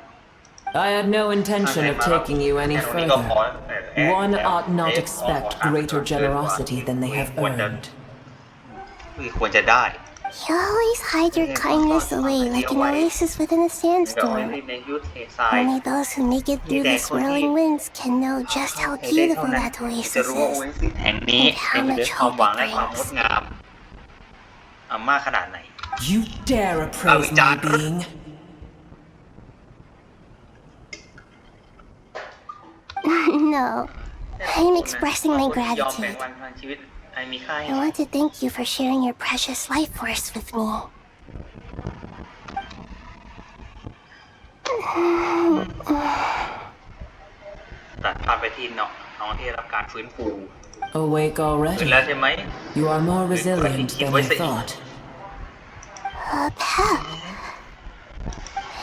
I had no intention of taking you any แค่ตรงนี้ก็พอ further. แล้ว One ought not expect greater generosity than they have earned. คือควรจะได้ You always hide your kindness away like an oasis within a เดี๋ยวให้ sandstorm. ในยุทธเททราย Only those who make it through the swirling winds can know just how ให้ได้ beautiful เท่านั้น that จะ oasis รู้ว่าโอ is. เอซิสแห่งนี้เต็มไปด้วยความหวังและความงดงามมากขนาดไหน You dare appraise my being? No, I'm expressing my ยอมแบ่ง gratitude. วันทางชีวิตไอ้มีค่า I want to thank you for sharing your precious life force with me. ตัดภาพไปที่น้องที่ได้รับการฟื้นฟู Awake ตื่นแล้ว already? ใช่ไหม You are more resilient than I thought. Pep.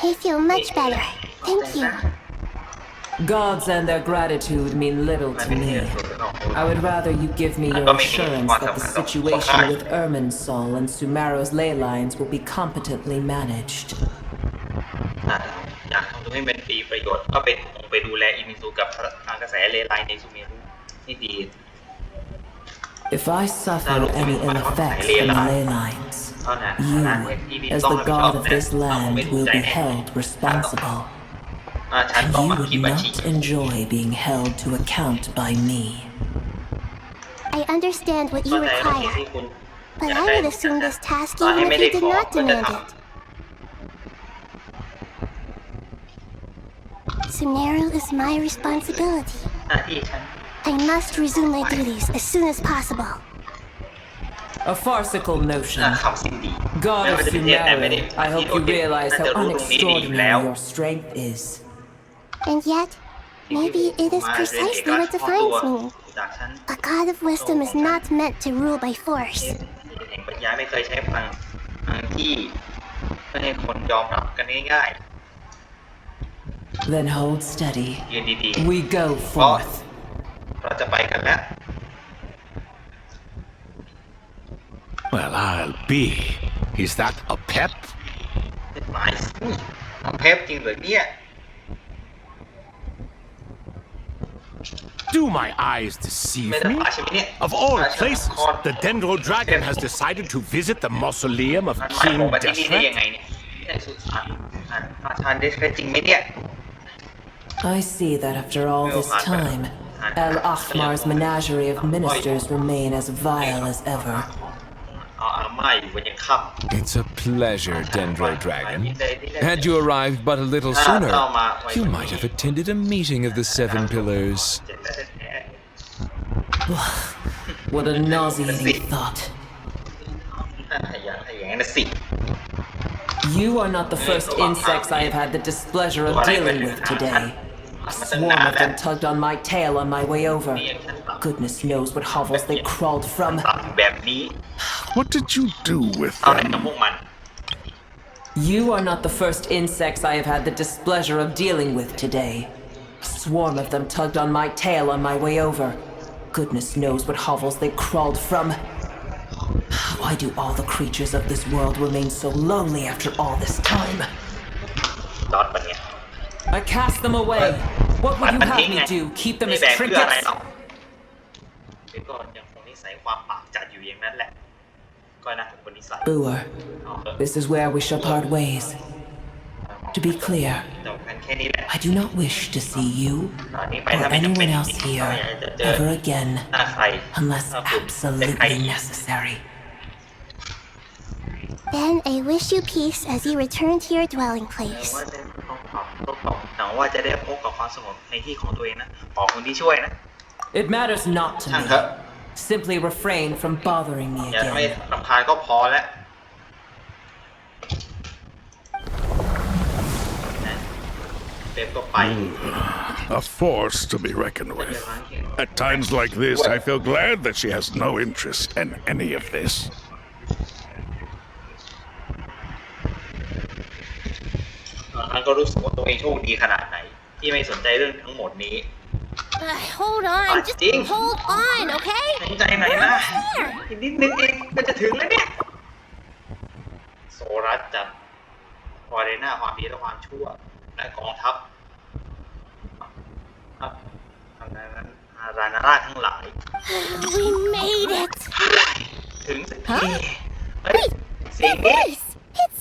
I feel much better. Thank you. Gods and their gratitude mean little to me. I would rather you give me your assurance that the situation with Irminsul and Sumero's ley lines will be competently managed. อยากทำตัวให้เป็นฟรีประโยชน์ก็ไปดูแลอิมิซูกับทางกระแสเลไลน์ในซูเมรุนี่ดี If I suffer any ill effects from the ley lines, you, as the god of this land, will be held responsible. ฉัน And ต้อง you มา would คิดบัญชี not enjoy being held to account by me. I understand what you เข้าใจว่าสิ่ง require, ที่คุณ but อยาก I ได้ would assume this task ต่อให้ even ไม่ if ได้ you ข did อ not ก็จะ demand ท it. Sumero is my responsibility. ำหน้าที่ฉัน I must resume my duties as soon as possible. A farcical notion. คำสิ้นดี God ไม่ of ว่าจะเป็นเทพแต่ไม่ได้ Sumero, I hope ที่ you โดดเด่น realize น่า how จะรู้ตรงนี้ดีอยู่แล้ว unextraordinary your strength is. And yet, maybe it is precisely what defines me. A god of wisdom is not meant to rule by force. แห่งปัญญาไม่เคยใช้พลังที่เพื่อให้คนยอมรับกันง่าย Then hold steady. ๆยืนดี We go forth. เราจะไปกันแล้ว Well, I'll be. Is that a pep? หมายเพปจริงเหรอเนี่ย Do my eyes deceive me? Of all places, the Dendro Dragon has decided to visit the mausoleum of King Deshret. I see that after all this time, El Ahmar's menagerie of ministers remain as vile as ever. It's a pleasure, Dendro Dragon. Had you arrived but a little sooner, you might have attended a meeting of the Seven Pillars. What a nauseating thought. You are not the first insects I have had the displeasure of dealing with today. A swarm of them tugged on my tail on my way over. Goodness knows what hovels they crawled from. What did you do with them? You are not the first insects I have had the displeasure of dealing with today. A swarm of them tugged on my tail on my way over. Goodness knows what hovels they crawled from. Why do all the creatures of this world remain so lonely after all this time? I cast them away. What would you have me do? Keep them as trinkets? Booer, this is where we shall part ways. To be clear, I do not wish to see you or anyone else here ever again, unless absolutely necessary. Then I wish you peace as you return to your dwelling place. หวังว่าจะได้พบกับความสงบในที่ของตัวเองนะขอบคุณที่ช่วยนะ It matters not to me. Simply refrain from bothering me อย่าไม่ again. รำคาญก็พอแล้วเป๊ปก็ไป A force to be reckoned with. At times like this, I feel glad that she has no interest in any of this. ท่านก็รู้สึกว่าตัวเองโชคดีขนาดไหนที่ไม่สนใจเรื่องทั้งหมดนี้ Hold on, just hold on, okay? ใจหน่อยนะอีกนิดนึงเองก็จะถึงแล้วเนี่ยโซรัสจะพอได้หน้าความดีและความชั่วและกองทัพราณาราชทั้งหลาย We made it. ถึงสักทีเฮ้ยเสียงนี้ It's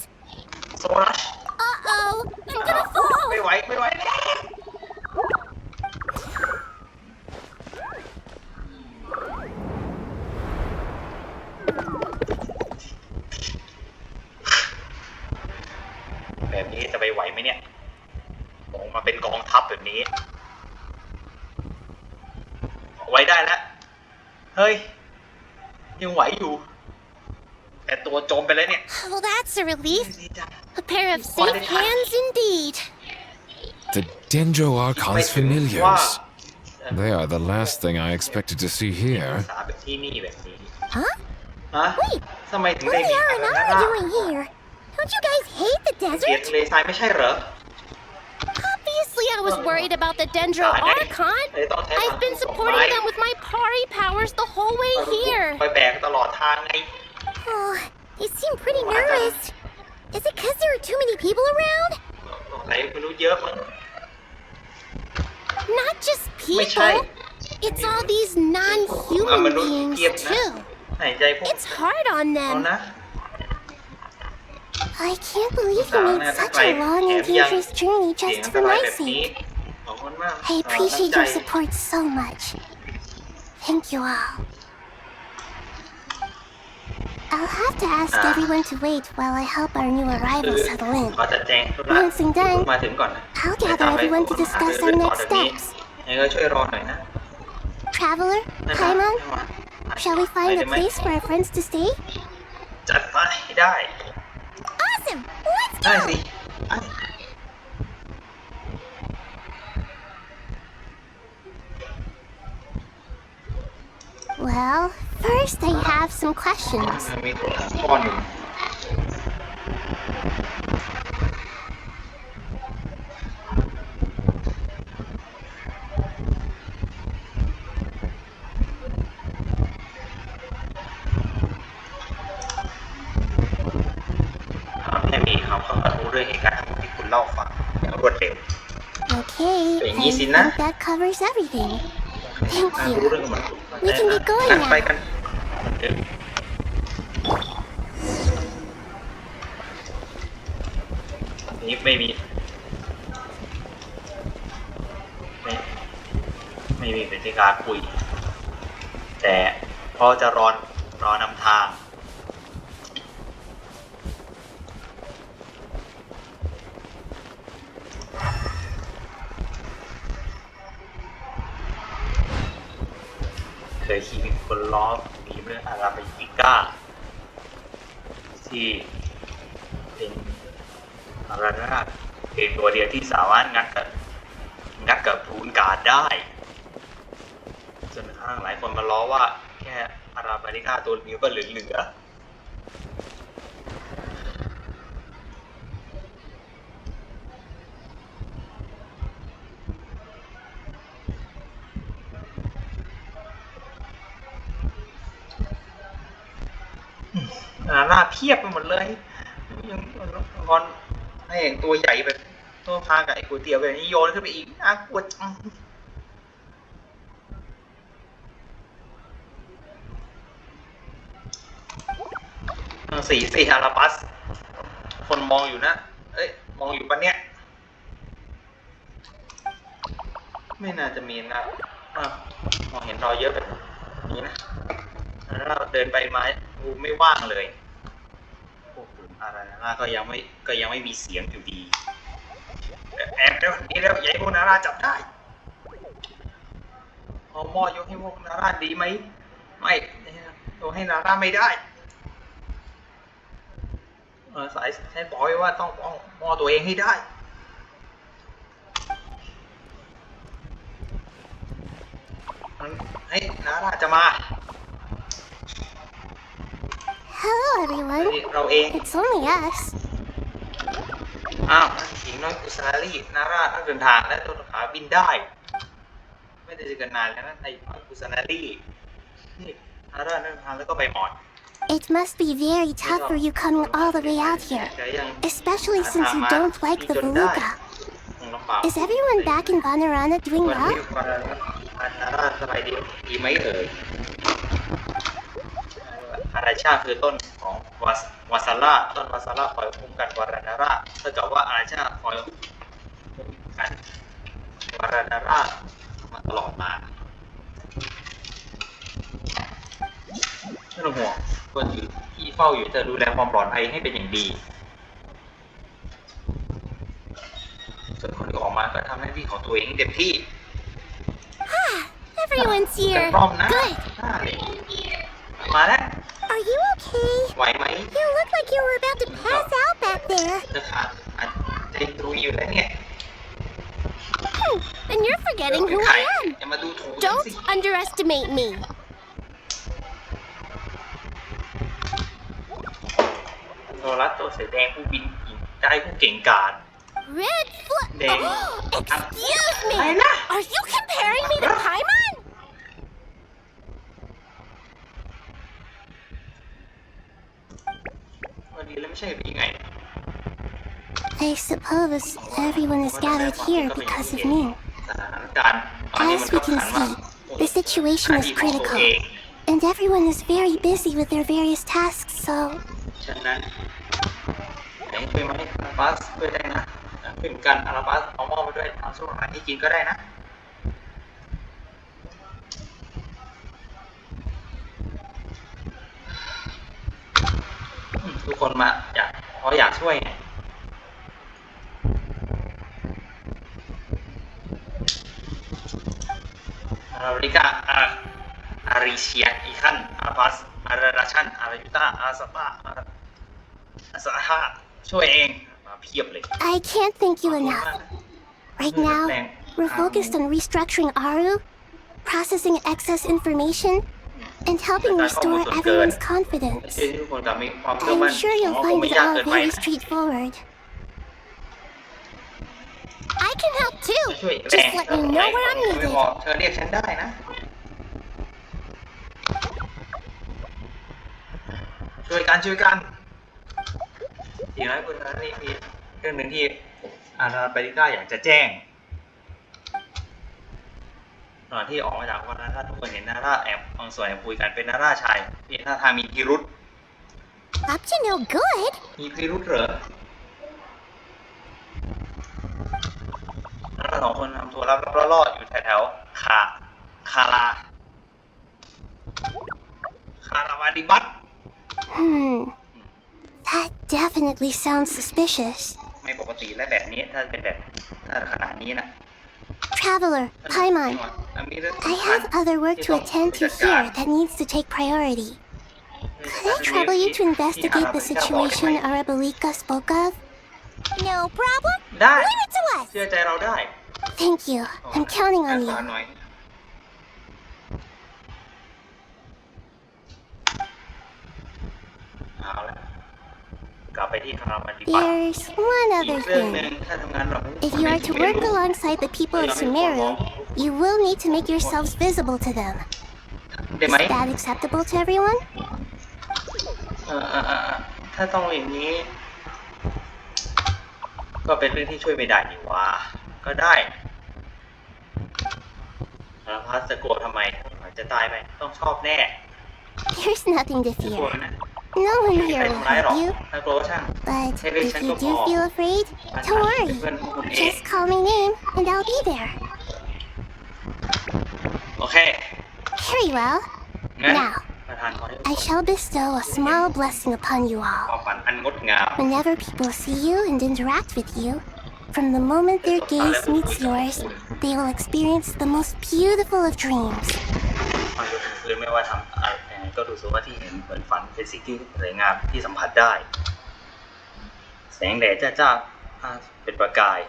โซรัส Uh-oh, I'm gonna fall. ไม่ไหวแล้วแบบนี้จะไปไหวไหมเนี่ยออกมาเป็นกองทัพแบบนี้ไว้ได้แล้วเฮ้ยยังไหวอยู่แต่ตัวโจมไปแล้วเนี่ย Well, that's a relief. A pair of safe hands indeed. The Dendro Archon's familiars. They are the last thing I expected to see here. Huh? Wait, ทำไมถึง what ได้ are มี Yara and I doing here? Don't you guys hate the เกียร desert? ทะเลทรายไม่ใช่เหรอ Obviously, I was worried about the Dendro Archon. I've been supporting them with my Pari powers the whole way here. ไปแบกตลอดทางไง Oh, you seem pretty nervous. Is it because there are too many people around? อะไรไม่รู้เยอะมั้ง Not just people. It's all these non-human beings, too. หายใจพวก It's hard on เอา them. นะ I can't believe you made such a long and dangerous journey เสีย just ง for อะไร my แบบนี้ sake. ขอบคุณมาก I appreciate your support so much. Thank you all. I'll have to ask everyone to wait while I help our new arrivals settle in. ขอจัดแจงธุระ Once I'm done, มาถึงก่อนนะ I'll gather everyone to discuss our next steps. ยังไงก็ช่วยรอหน่อยนะ Traveler, Paimon, shall we find a place for our friends to stay? จัดไปได้ Awesome! Let's ได้ go! สิ Well, first I have some questions. มีข้อหนึ่งให้มีความเข้าใจรู้ด้วยเหตุการณ์ทั้งหมดที่คุณเล่าฟังอย่างรวดเร็ว Okay, I think that covers everything. Thank you. We can get going now. ไปกันนี้ไม่มีวิธีการคุยแต่พอจะรอนำทางเคยขี่คนล้อมีเรื่องอาราบิก้าที่เป็นอะไรนะเป็นตัวเดียวที่สามารถงัดกับทูนการ์ดได้จนกระทั่งหลายคนมาล้อว่าแค่อาราบิก้าตัวเดียวก็เหลือหน้าเพียบไปหมดเลยยังงอนให้เห็นตัวใหญ่แบบตัวพากับไอ้ก๋วยเตี๋ยวแบบนี้โยนขึ้นไปอีกน่ากลัวจังสี่อาราบัสคนมองอยู่นะมองอยู่ปะเนี่ยไม่น่าจะมีนะมองเห็นรอยเยอะแบบนี้นะเราเดินไปมาดูไม่ว่างเลยพวกคุณอะไรนะก็ยังไม่มีเสียงอยู่ดีแอบแล้วนี่แล้วใหญ่พวกนาราจับได้เอาหม้อยกให้พวกนาราดีไหมไม่ยกให้นาราไม่ได้สายให้บอกไว้ว่าต้องป้องหม้อตัวเองให้ได้ให้นาราจะมา Hello, everyone. It's only us. อ้าวหญิงน้อยกุศลาลีนารานักเดินทางและตัวขาบินได้ไม่ได้เจอกันนานแล้วนะไอ้กุศลาลีนี่นารานักเดินทางแล้วก็ไปหมอน It must be very tough for you coming all the way out here, especially since you don't like the beluga. Is everyone back in Banarana doing well? นาราสบายดีไหมเอ่ยอาราชาคือต้นของวาซาร่าต้นวาซาร่าคอยคุ้มกันวารานาราเท่ากับว่าอาราชาคอยคุ้มกันวารานารามาตลอดมาไม่ต้องห่วงคนอยู่ที่เฝ้าอยู่จะดูแลความปลอดภัยให้เป็นอย่างดีส่วนคนที่ออกมาก็ทำหน้าที่ของตัวเองเต็มที่ Everyone's here. Good. มาแล้ว Are you okay? ไหวไหม You look like you were about to pass out back there. จะขาดใจดูอยู่แล้วเนี่ย And you're forgetting who I am. Don't underestimate me. โซลัสตัวสีแดงผู้บินหญิงใจผู้เก่งกาจ Red flag. Excuse me. Are you comparing me to Paimon? วันนี้แล้วไม่ใช่เป็นยังไง I suppose everyone is gathered here because of me. สถานการณ์ตอนนี้ As มัน we ก็ can ขันมา see, the situation is critical, and everyone is very busy with their various tasks, so... ฉะนั้นไหนช่วยไหมอาราบัสช่วยได้นะช่วยกันอาราบัสเอาหม้อมาด้วยเอาสู้อาหารที่กินก็ได้นะทุกคนมาอยากช่วยไงอาริกาอาริเชียอีคันอาราบัสอาราชันอารายุต้าอาซาปาอาซาฮาช่วยเองมาเพียบเลย I can't thank you enough. Right now, we're focused on restructuring Aru, processing excess information, and helping restore everyone's confidence. I'm sure you'll find it all very straightforward. I can help too. Just let me know where I'm needed. เธอเรียกฉันได้นะช่วยกันอีกน้อยคุณนะนี่มีเรื่องหนึ่งที่อาราเบริก้าอยากจะแจ้งตอนที่ออกมาจากวันนั้นถ้าทุกคนเห็นนาร่าแอบบางส่วนคุยกันเป็นนาร่าชายที่ท่าทางมีพิรุธ Up to no good. มีพิรุธเหรอนาร่าสองคนทำทัวร์รับล่อๆอยู่แถวๆคารามาดิบัต That definitely sounds suspicious. ไม่ปกติและแบบนี้ถ้าเป็นแบบขนาดนี้นะ Traveler, Paimon, I have other work to attend to here that needs to take priority. Could I trouble you to investigate the situation Arabelika spoke of? No problem. Leave it to us. เชื่อใจเราได้ Thank you. I'm counting on you. เอาละกลับไปที่คารามาดิบัต There's one other thing. If you are to work alongside the people of Sumeru, you will need to make yourselves visible to them. Is that acceptable to everyone? ถ้าต้องอย่างนี้ก็เป็นเรื่องที่ช่วยไม่ได้นี่ว่าก็ได้แล้วพาสโกทำไมจะตายไหมต้องชอบแน่ There's nothing to fear. No one here will hurt you. But if you do feel afraid, don't worry. Just call my name and I'll be there. Okay. Very well. Now, I shall bestow a small blessing upon you all. Whenever people see you and interact with you, from the moment their gaze meets yours, they will experience the most beautiful of dreams. ไม่ว่าทำอะไรก็ดูสึกว่าที่เห็นเหมือนฝันเป็นสิ่งที่สวยงามที่สัมผัสได้แสงแดดจ้าเป็นประกาย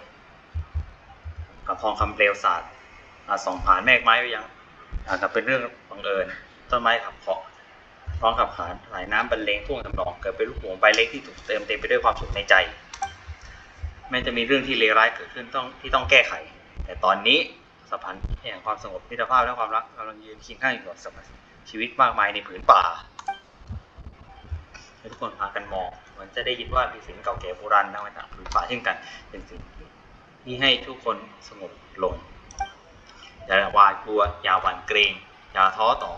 กับทองคำเปลวสาดส่องผ่านแมฆไม้ไปยังอาจจะเป็นเรื่องบังเอิญต้นไม้ขับเคาะร้องขับขานสายน้ำบรรเลงท่วงทำนองเกิดเป็นลูกโป่งใบเล็กที่ถูกเติมเต็มไปด้วยความสุขในใจแม้จะมีเรื่องที่เลวร้ายเกิดขึ้นที่ต้องแก้ไขแต่ตอนนี้สะพานแห่งความสงบมิตรภาพและความรักกำลังยืนเคียงข้างอยู่กับชีวิตมากมายในผืนป่าให้ทุกคนพากันมองเหมือนจะได้ยินว่ามีสิ่งเก่าแก่โบราณทางมาจากผืนป่าเช่นกันเป็นสิ่งที่ให้ทุกคนสงบลงอย่าหวาดกลัวอย่าหวั่นเกรงอย่าท้อต่อ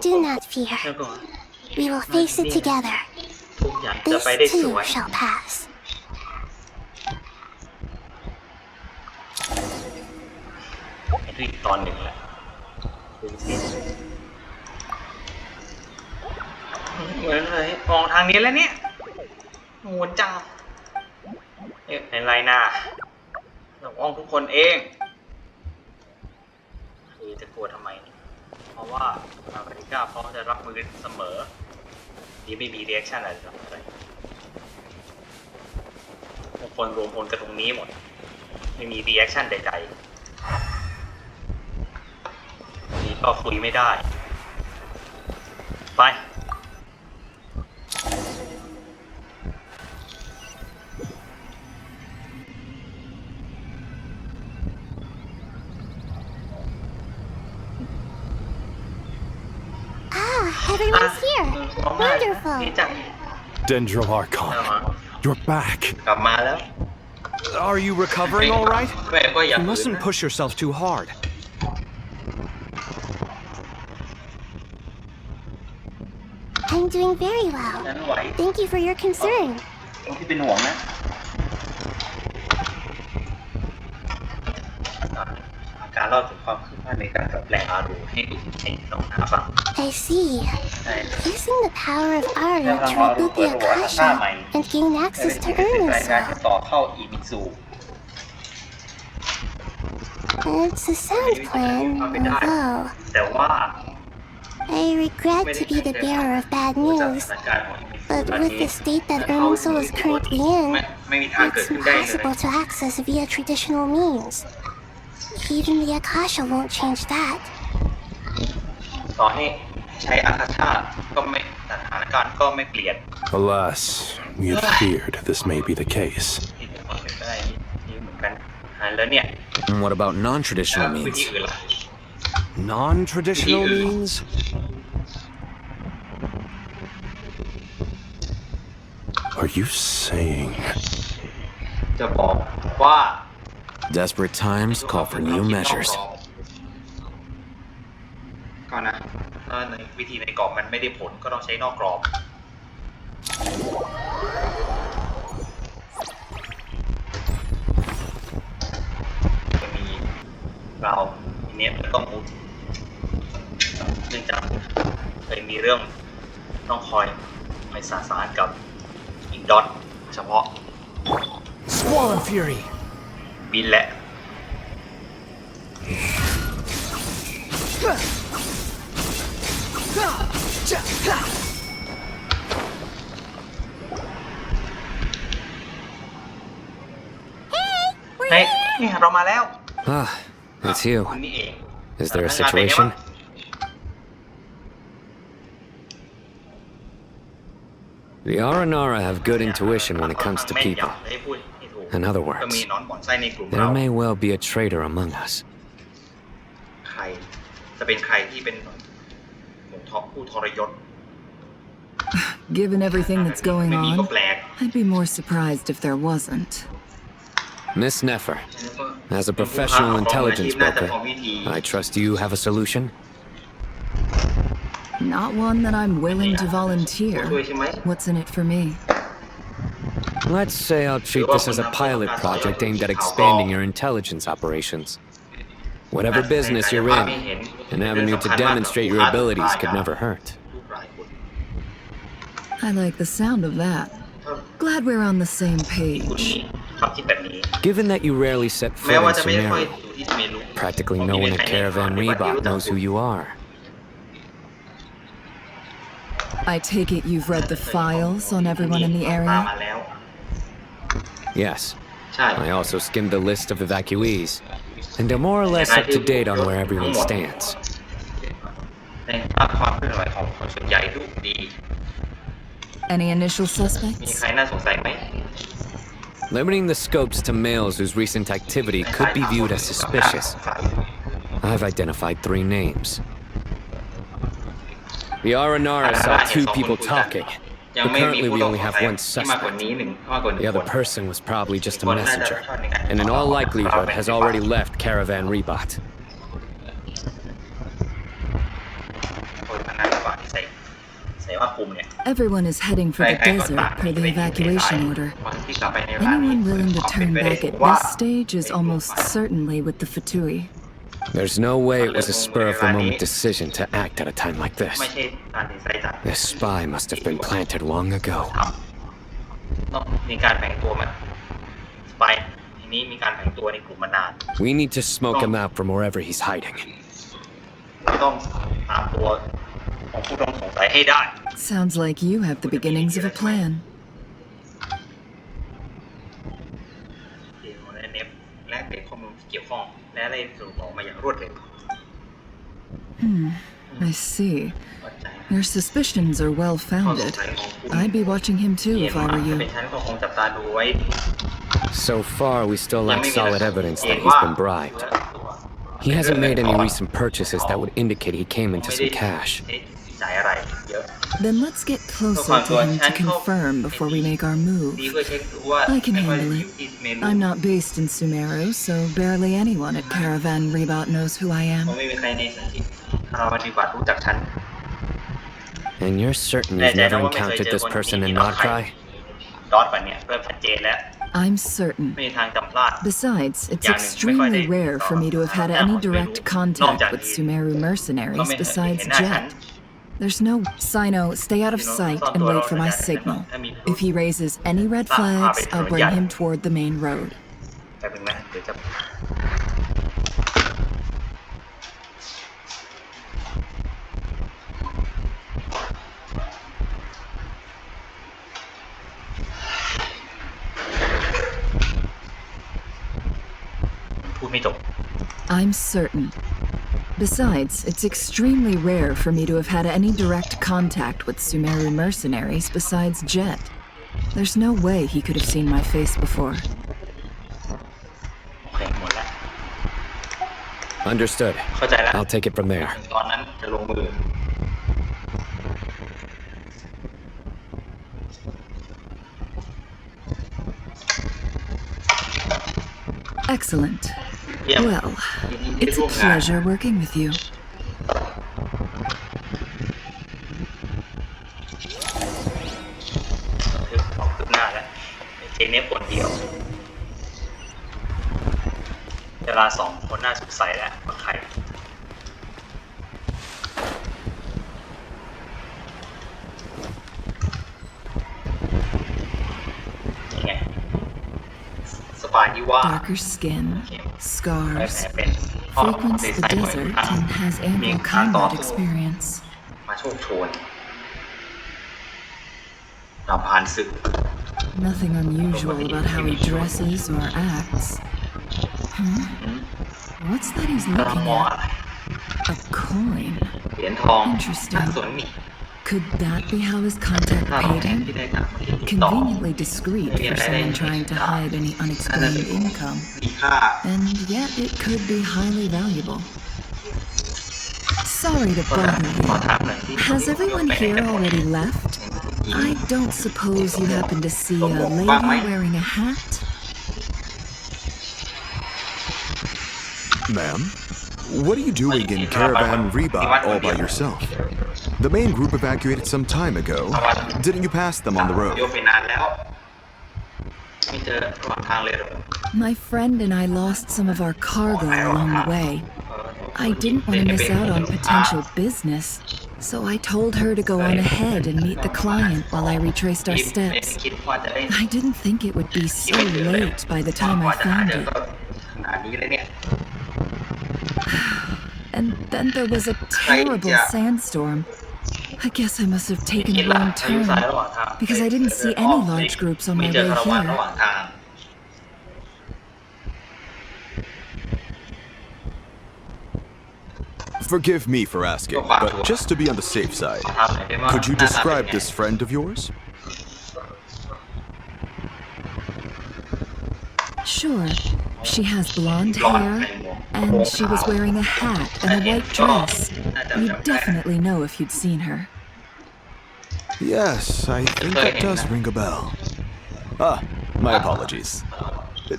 Do not fear. We will face it together. ทุกอย่างจะไปได้ส This วย too shall pass. ที่ตอนหนึ่งแหละเหมือนเลยมองทางนี้แล้วเนี่ยโหดจังเป็นไรนะเราอ้องทุกคนเองคือจะกลัวทำไมเพราะว่าอเมริกาพร้อมจะรับมือเสมอที่ไม่มีรีแอคชั่นอะไรเลยทุกคนรวมพลกันตรงนี้หมดไม่มีรีแอคชั่นใดๆนี่ก็คุยไม่ได้ไป Everyone's here. Wonderful. Dendro Archon, you're back. Are you recovering all right? You mustn't push yourself too hard. I'm doing very well. Thank you for your concern. ที่เป็นห่วงนะการเล่าถึงความคืบหน้าในการแปลงอารูให้ดูให้น้องหาฟัง I see. Using the power of Aru to reboot the Akasha and gain access to Ermin's soul. ต่อเข้าอีมิซู It's a sound plan, although I regret to be the bearer of bad news, but with the state that Ermin's soul is currently in, it's impossible to access via traditional means. Even the Akasha won't change that. ต่อให้ ใช้อาคาธาก็ไม่สถานการณ์ก็ไม่เปลี่ยน Alas, we had feared this may be the case. ที่จะฟังได้ดีเหมือนกันแล้วเนี่ย And what about non-traditional วิธี means? อื่นล่ะ Non-traditional means? Are you saying จะบอกว่า Desperate times call for new measures. ก่อนนะถ้าในวิธีในกรอบมันไม่ได้ผลก็ต้องใช้นอกกรอบจะมีเราทีนี้มันต้องพูดเนื่องจากเคยมีเรื่องต้องคอยไปสื่อสารกับอินดอทเฉพาะ Swollen Fury บินแหละเฮ้ยนี่เรามาแล้ว Ah, it's you. คุณนี่เอง Is there a situation? The Aranara have good intuition when it comes to people. In other words, there may well be a traitor among us. ใครจะเป็นใครที่เป็นผู้ทรยศ Given everything that's going ไม่มีก็ on, แปลก I'd be more surprised if there wasn't. Miss Nefer, as a professional intelligence broker, I trust you have a solution? Not one that I'm willing to volunteer. What's in it for me? Let's say I'll treat this as a pilot project aimed at expanding your intelligence operations. Whatever business you're in, an avenue to demonstrate your abilities could never hurt. I like the sound of that. Glad we're on the same page. Given that you rarely set foot in Sumeru, practically no one at Caravan Rebot knows who you are. I take it you've read the files on everyone in the area? Yes. I also skimmed the list of evacuees, and are more or less up to date on where everyone stands. Any initial suspects? Limiting the scopes to males whose recent activity could be viewed as suspicious. I've identified 3 names. The Aranara saw 2 people talking, but currently we only have 1 suspect. The other person was probably just a messenger, and in all likelihood has already left Caravan Rebot. Everyone is heading for the desert per the evacuation order. Anyone willing to turn back at this stage is almost certainly with the Fatui. There's no way it was a spur-of-the-moment decision to act at a time like this. This spy must have been planted long ago. We need to smoke him out from wherever he's hiding. Sounds like you have the beginnings of a plan. I see. Your suspicions are well founded. I'd be watching him too if I were you. So far, we still lack solid evidence that he's been bribed. He hasn't made any recent purchases that would indicate he came into some cash. Then let's get closer to him to confirm before we make our move. I can handle it. I'm not based in Sumeru, so barely anyone at Caravan Rebot knows who I am. And you're certain you've never encountered this person in Nodcry? I'm certain. Besides, it's extremely rare for me to have had any direct contact with Sumeru mercenaries besides Jet. There's no... Sino, stay out of sight and wait for my signal. If he raises any red flags, I'll bring him toward the main road. I'm certain. Besides, it's extremely rare for me to have had any direct contact with Sumeru mercenaries besides Jet. There's no way he could have seen my face before. Understood. I'll take it from there. Excellent. Well, it's a pleasure working with you. เจนเนฟคนเดียวเวลา2 คนน่าสงสัยแล้วว่าใครนี่ไงสปายิว่า Darker skin, scars, frequents the desert and has ample combat experience. มาโชคโชนเราผ่านศึก Nothing unusual about how he dresses or acts. What's that he's looking at? A coin. Interesting. Could that be how his contact paid him? Conveniently discreet for someone trying to hide any unexplained income. And yet it could be highly valuable. Sorry to bother you. Has everyone here already left? I don't suppose you happen to see a lady wearing a hat? Ma'am, what are you doing in Caravan Reba all by yourself? The main group evacuated some time ago. Didn't you pass them on the road? My friend and I lost some of our cargo along the way. I didn't want to miss out on potential business, so I told her to go on ahead and meet the client while I retraced our steps. I didn't think it would be so late by the time I found it. And then there was a terrible sandstorm. I guess I must have taken a wrong turn, because I didn't see any large groups on my way here. Forgive me for asking, but just to be on the safe side, could you describe this friend of yours? Sure. She has blonde hair, and she was wearing a hat and a white dress. You'd definitely know if you'd seen her. Yes, I think that does ring a bell. My apologies.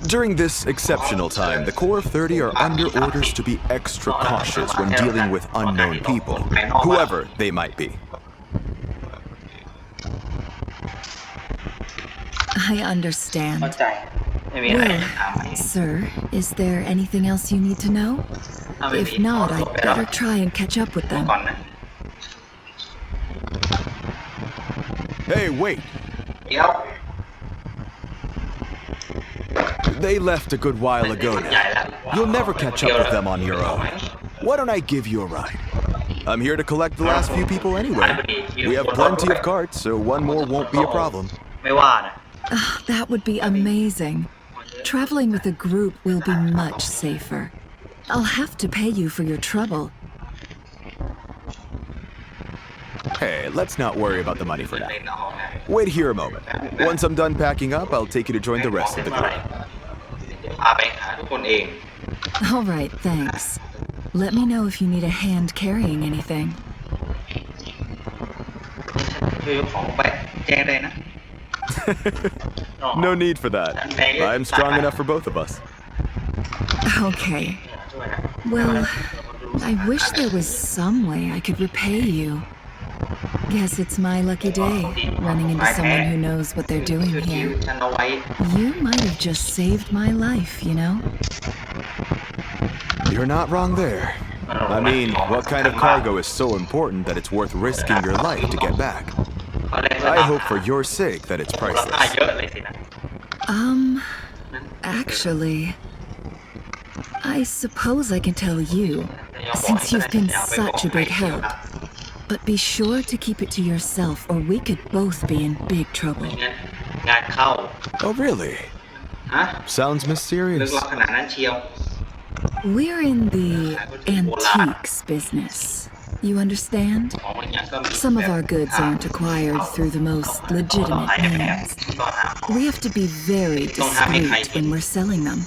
During this exceptional time, the Corps of 30 are under orders to be extra cautious when dealing with unknown people, whoever they might be. I understand. Well, sir, is there anything else you need to know? If not, I'd better try and catch up with them. Hey, wait! They left a good while ago now. You'll never catch up with them on your own. Why don't I give you a ride? I'm here to collect the last few people anyway. We have plenty of carts, so one more won't be a problem. That would be amazing. Traveling with a group will be much safer. I'll have to pay you for your trouble. Hey, let's not worry about the money for now. Wait here a moment. Once I'm done packing up, I'll take you to join the rest of the group. All right, thanks. Let me know if you need a hand carrying anything. No need for that. I'm strong enough for both of us. Okay. Well, I wish there was some way I could repay you. Guess it's my lucky day, running into someone who knows what they're doing here. You might have just saved my life, you know? You're not wrong there. I mean, what kind of cargo is so important that it's worth risking your life to get back? I hope for your sake that it's priceless. Actually, I suppose I can tell you, since you've been such a big help. But be sure to keep it to yourself, or we could both be in big trouble. Oh, really? Sounds mysterious. We're in the antiques business. You understand? Some of our goods aren't acquired through the most legitimate means. We have to be very discreet when we're selling them.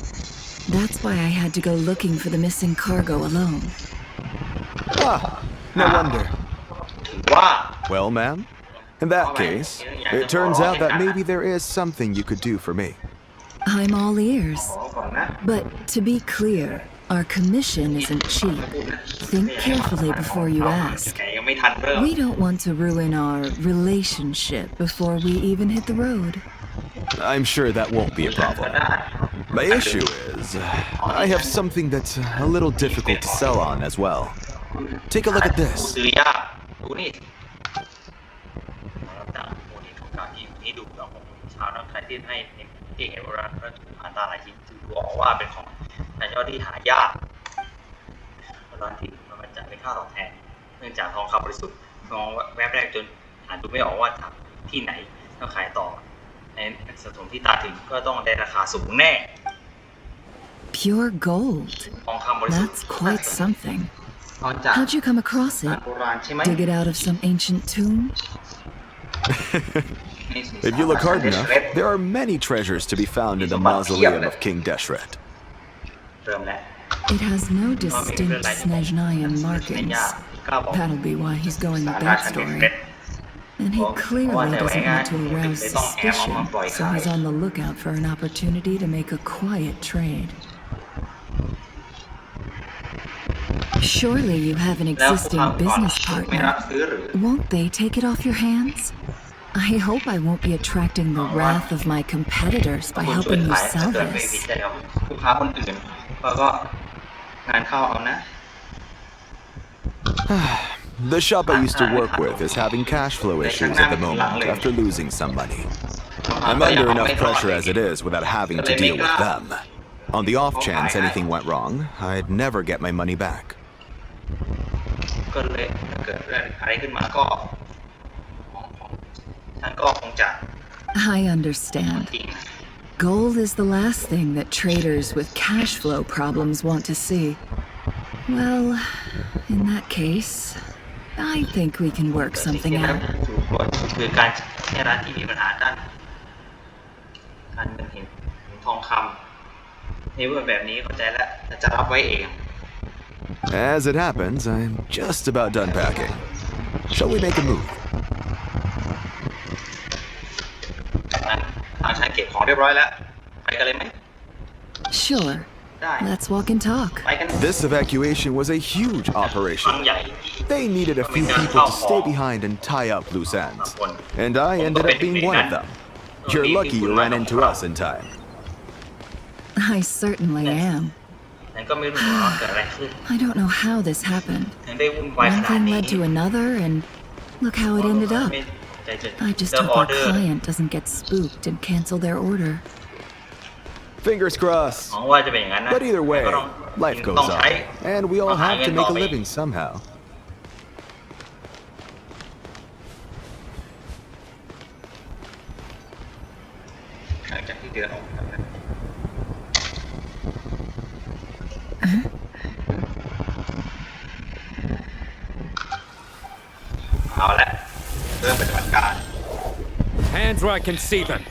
That's why I had to go looking for the missing cargo alone. Ah, no wonder. Well, ma'am, in that case, it turns out that maybe there is something you could do for me. I'm all ears. But to be clear, our commission isn't cheap. Think carefully before you ask. We don't want to ruin our relationship before we even hit the road. I'm sure that won't be a problem. My issue is, I have something that's a little difficult to sell on as well. Take a look at this. ที่เห็นว่าเราถูกผ่านตาหลายชิ้นถือบอกว่าเป็นของนายยอดที่หายากตอนที่มันมาจากเป็นค่าตอบแทนเนื่องจากทองคำบริสุทธิ์มองแวบแรกจนหาดูไม่ออกว่าจากที่ไหนต้องขายต่อในสัดส่วนที่ตาถึงก็ต้องได้ราคาสูงแน่ Pure gold. That's quite something. How'd you come across it? Dig it out of some ancient tomb? If you look hard enough, there are many treasures to be found in the mausoleum of King Deshret. It has no distinct Snezhnayan markings. That'll be why he's going with that story. And he clearly doesn't want to arouse suspicion, so he's on the lookout for an opportunity to make a quiet trade. Surely you have an existing business partner. Won't they take it off your hands? I hope I won't be attracting the wrath of my competitors by helping you sell this. The shop I used to work with is having cash flow issues at the moment after losing some money. I'm under enough pressure as it is without having to deal with them. On the off chance anything went wrong, I'd never get my money back. I understand. Gold is the last thing that traders with cash flow problems want to see. Well, in that case, I think we can work something out. As it happens, I'm just about done packing. Shall we make a move? Sure. Let's walk and talk. This evacuation was a huge operation. They needed a few people to stay behind and tie up loose ends. And I ended up being one of them. You're lucky you ran into us in time. I certainly am. I don't know how this happened. One thing led to another, and look how it ended up. I just hope our client doesn't get spooked and cancel their order. Fingers crossed. But either way, life goes on, and we all have to make a living somehow. Hands where I can see them.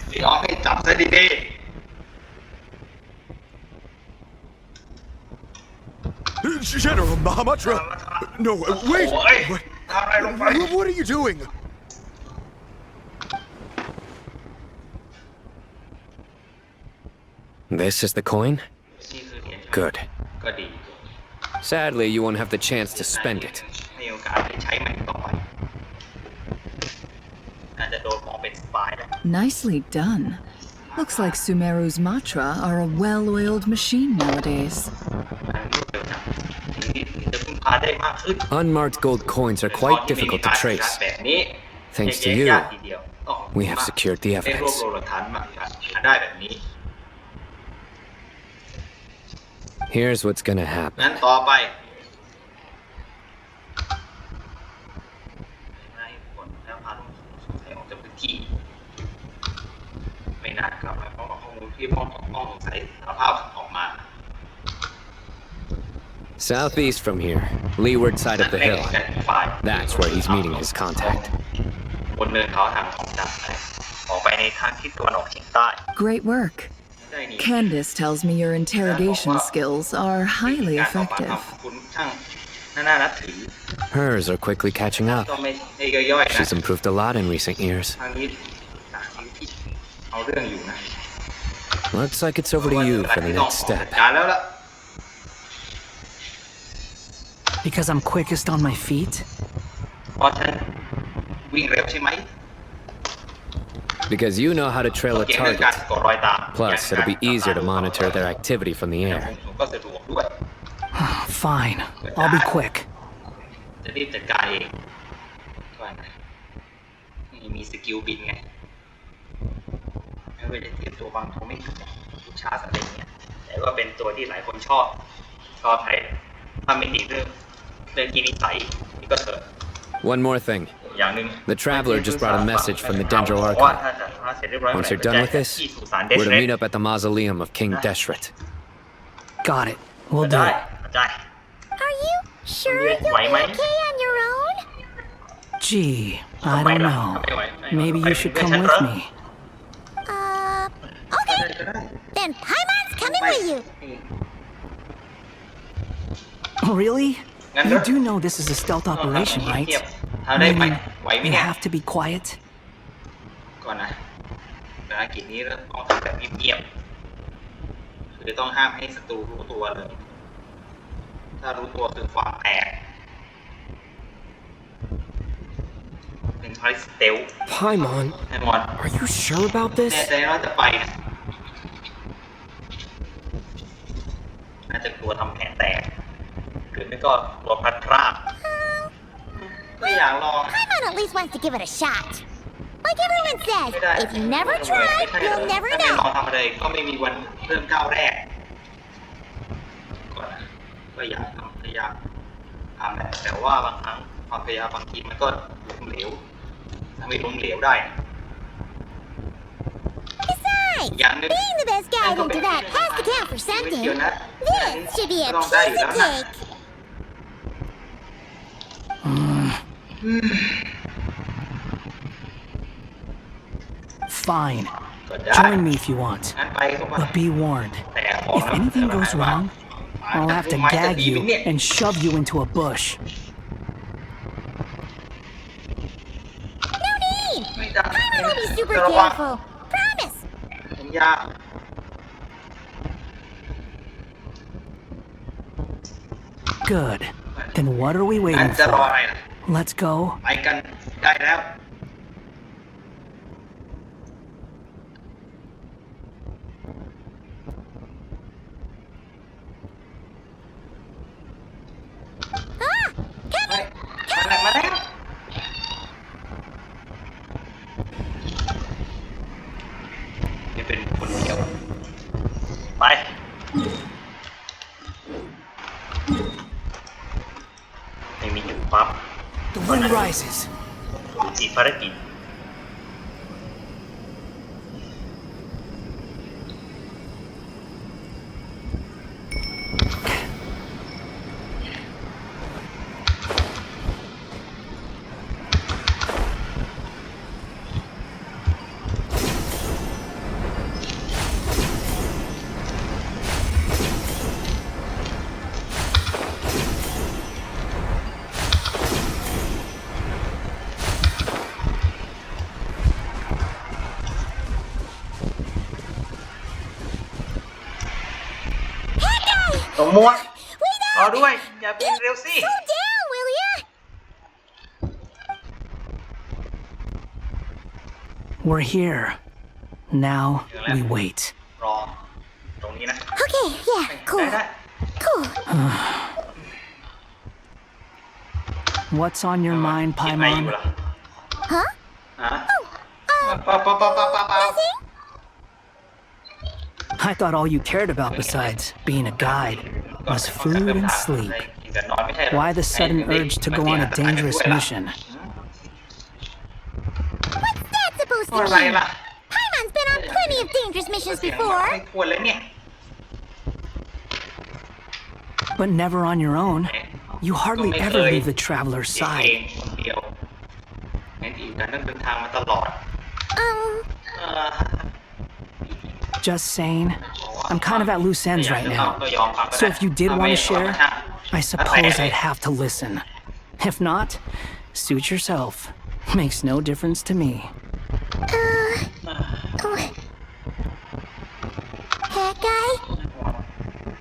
General Mahamudra! No, wait! What are you doing? This is the coin? Good. Sadly, you won't have the chance to spend it. Nicely done. Looks like Sumeru's mantra are a well-oiled machine nowadays. Unmarked gold coins are quite difficult to trace. Thanks to you, we have secured the evidence. Here's what's gonna happen. Southeast from here, leeward side of the hill. That's where he's meeting his contact. Great work. Candace tells me your interrogation skills are highly effective. Hers are quickly catching up. She's improved a lot in recent years. Looks like it's over to you for the next step. Because I'm quickest on my feet? Because you know how to trail a target. Plus, it'll be easier to monitor their activity from the air. Fine. I'll be quick. One more thing. The Traveler just brought a message from the Dendro Archon. Once you're done with this, we're to meet up at the mausoleum of King Deshret. Got it. We'll do it. Are you sure you'll be okay on your own? Gee, I don't know. Maybe you should come with me. Okay. Then Paimon's coming with you. Really? You do know this is a stealth operation, right? Meaning, you have to be quiet? Paimon, are you sure about this? Paimon at least wants to give it a shot. Like everyone says, if you never try, you'll never know. Besides, being the best guide into that has to count for something. This should be a piece of cake. Fine. Join me if you want. But be warned. If anything goes wrong, I'll have to gag you and shove you into a bush. No need! Paimon will be super careful. Promise! Good. Then what are we waiting for? Let's go. The wind rises. Slow down, will ya? We're here. Now we wait. Okay, yeah, cool. Cool. What's on your mind, Paimon? Huh? Nothing? I thought all you cared about besides being a guide was food and sleep. Why the sudden urge to go on a dangerous mission? What's that supposed to mean? Paimon's been on plenty of dangerous missions before. but never on your own. You hardly ever leave the traveler's side. Just saying, I'm kind of at loose ends right now. So if you did want to share, I suppose I'd have to listen. If not, suit yourself. Makes no difference to me. That guy?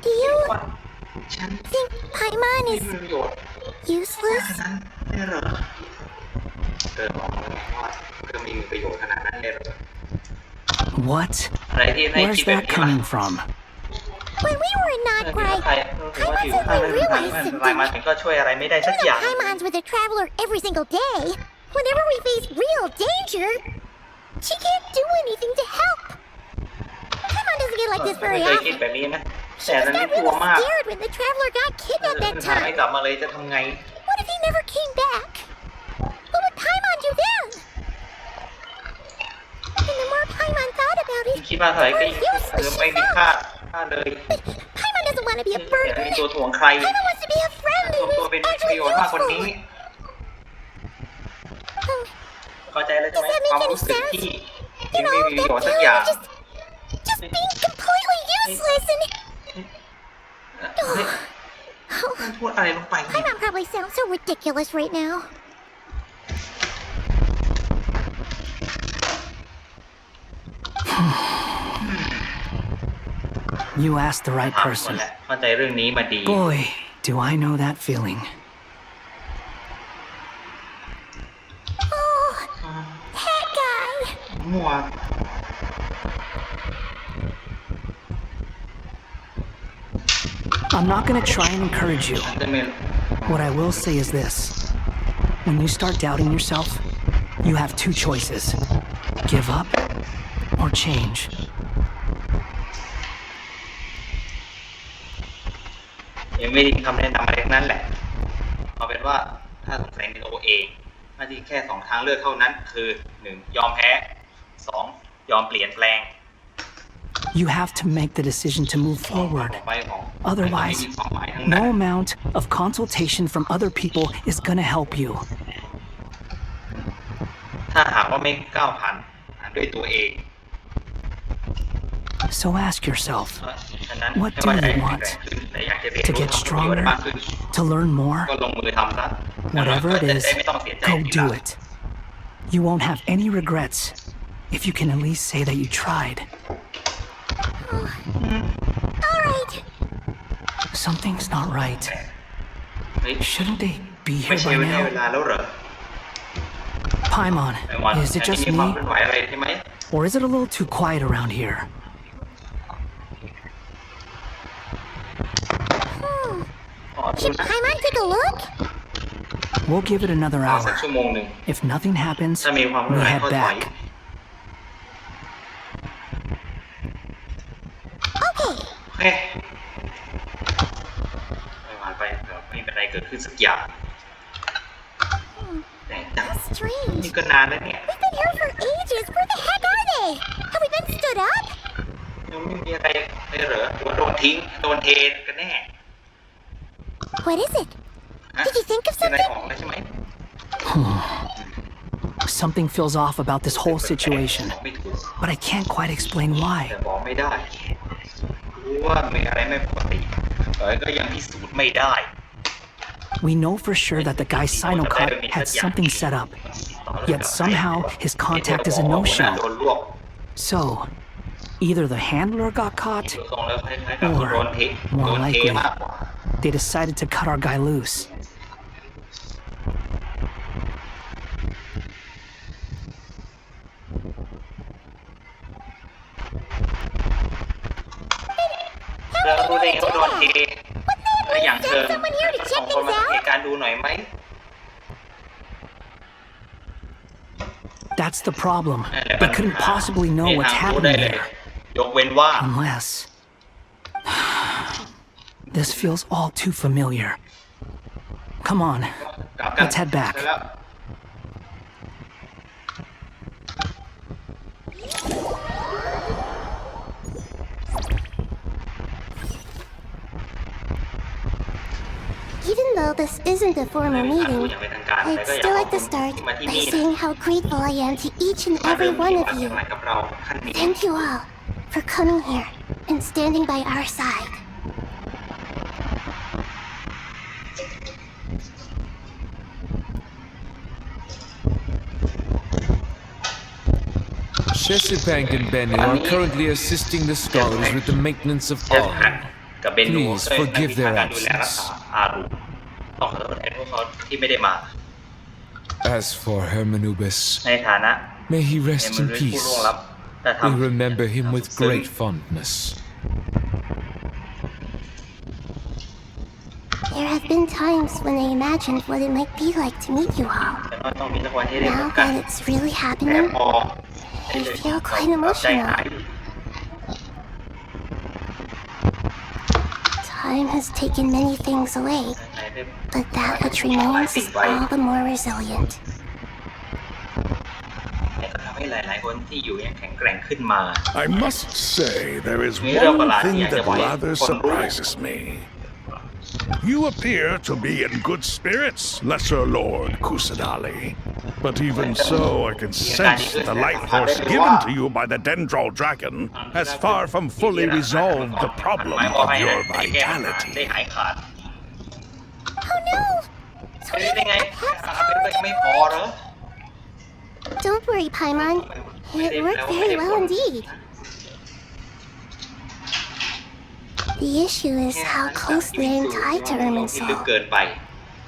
Do you think Paimon is useless? What? Where's that coming from? When we were in Nagrai, Paimon suddenly realized something. Even though Paimon's with a traveler every single day, whenever we face real danger, she can't do anything to help. Paimon doesn't get like this very often. She just got really scared when the traveler got kidnapped that time. What if he never came back? What would Paimon do then? And the more Paimon thought about it, the more useless she felt. But Paimon doesn't want to be a burden. Paimon wants to be a friend who is actually useful. Does that make any sense? You know, that guy just being completely useless and... Paimon probably sounds so ridiculous right now. You asked the right person. Boy, do I know that feeling. Oh, that guy. I'm not gonna try and encourage you. What I will say is this. When you start doubting yourself, you have two choices. Give up or change. ยังไม่ได้คำแนะนำอะไรทั้งนั้นแหละเอาเป็นว่าถ้าสงสัยในตัวเองหน้าที่แค่2ทางเลือกเท่านั้นคือ 1. ยอมแพ้ 2. ยอมเปลี่ยนแปลง You have to make the decision to move forward. Otherwise, no amount of consultation from other people is gonna help you. ถ้าหากว่าไม่ก้าวผ่านด้วยตัวเอง So ask yourself, what do you want? To get stronger? To learn more? Whatever it is, go do it. You won't have any regrets if you can at least say that you tried. Alright. Something's not right. Shouldn't they be here by now? Paimon, is it just me? Or is it a little too quiet around here? Should Paimon take a look? We'll give it another hour. If nothing happens, we head back. Okay. ไม่เป็นไรเกิดขึ้นสักอย่างแต่จัง Strange. นี่ก็นานแล้วเนี่ย We've been here for ages. Where the heck are they? Have we been stood up? ยังไม่มีอะไรเลยเหรอหรือว่าโดนทิ้งโดนเทกันแน่ What is it? Did you think of เป็นอะไร something? ออกแล้วใช่ไหม Something feels off about this whole situation, but I can't quite explain แต่ why. บอกไม่ได้รู้ว่ามีอะไรไม่ปกติแต่ก็ยังพิสูจน์ไม่ได้ We know for sure that the guy Sinocot had something set up, yet somehow his contact is a no-show. So, either the handler got caught, or, more likely, they decided to cut our guy loose. Someone here to check things out? That's the problem. They couldn't possibly know what's happening there. Unless... This feels all too familiar. Come on, let's head back. this isn't a formal meeting, I'd still like to start by saying how grateful I am to each and every one of you. Thank you all for coming here and standing by our side. Shesipang and Bennu are currently assisting the scholars with the maintenance of Archon. Please forgive their absence. As for Hermanubis, may he rest in peace. We remember him with great fondness. There have been times when I imagined what it might be like to meet you all. Now that it's really happening, I feel quite emotional. Time has taken many things away, but that which remains is all the more resilient. I must say, there is one thing that rather surprises me. You appear to be in good spirits, Lesser Lord Kusadali. But even so, I can sense that the life force given to you by the Dendral Dragon has far from fully resolved the problem of your vitality. Oh no! Don't worry, Paimon. It worked very well indeed. The issue is how closely I'm tied to Irminsul.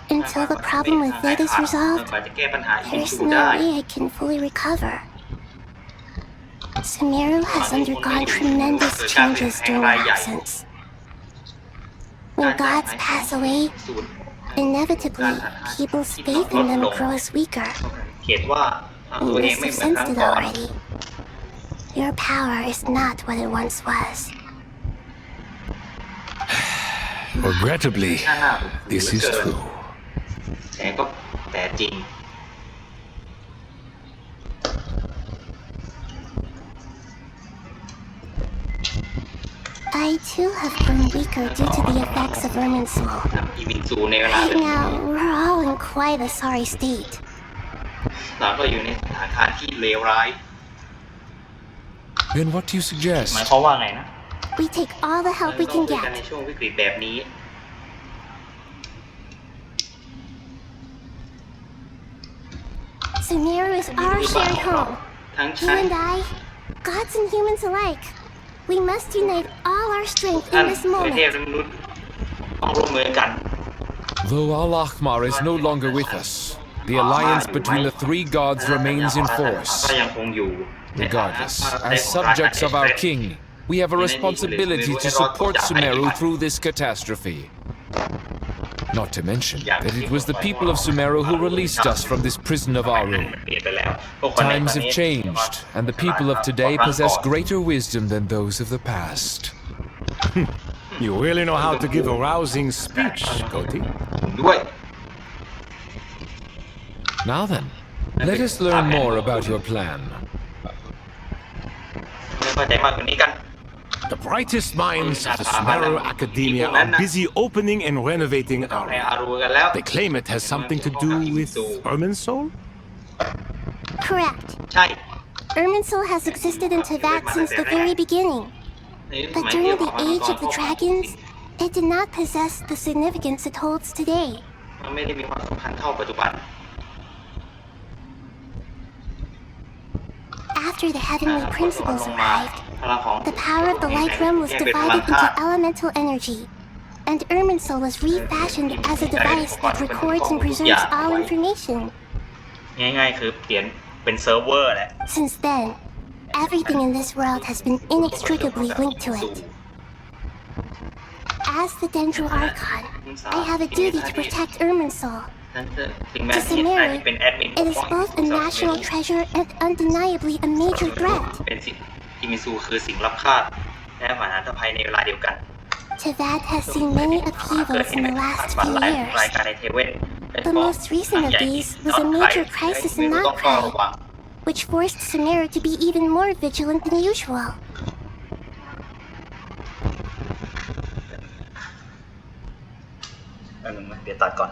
Until the problem with VII is resolved, there's no way I can fully recover. Sumeru has undergone tremendous changes during my absence. When gods pass away, inevitably, people's faith in them grows weaker. You must have sensed it already. Your power is not what it once was. Regrettably, this is true. I too have grown weaker due to the effects of Irminsul. Right now, we're all in quite a sorry state. Then what do you suggest? We take all the help we can get. Sumeru is our shared home. You and I, gods and humans alike. We must unite all our strength in this moment. Though Al-Ahmar is no longer with us, the alliance between the three gods remains in force. Regardless, as subjects of our king, we have a responsibility to support Sumeru through this catastrophe. Not to mention that it was the people of Sumeru who released us from this prison of Aru. Times have changed, and the people of today possess greater wisdom than those of the past. You really know how to give a rousing speech, Koti. Now then, let us learn more about your plan. The brightest minds of the Sumeru Academia are busy opening and renovating Aru. They claim it has something to do with Irminsul? Correct. Irminsul has existed in Teyvat since the very beginning. But during the Age of the Dragons, it did not possess the significance it holds today. After the heavenly principles arrived, the power of the Light Realm was divided into elemental energy, and Irminsul was refashioned as a device that records and preserves all information. Since then, everything in this world has been inextricably linked to it. As the Dendral Archon, I have a duty to protect Irminsul. To Sumeru, it is both a national treasure and undeniably a major threat. Teyvat has seen many upheavals in the last few years. The most recent of these was a major crisis in Nagpray, which forced Sumeru to be even more vigilant than usual. ตัดก่อน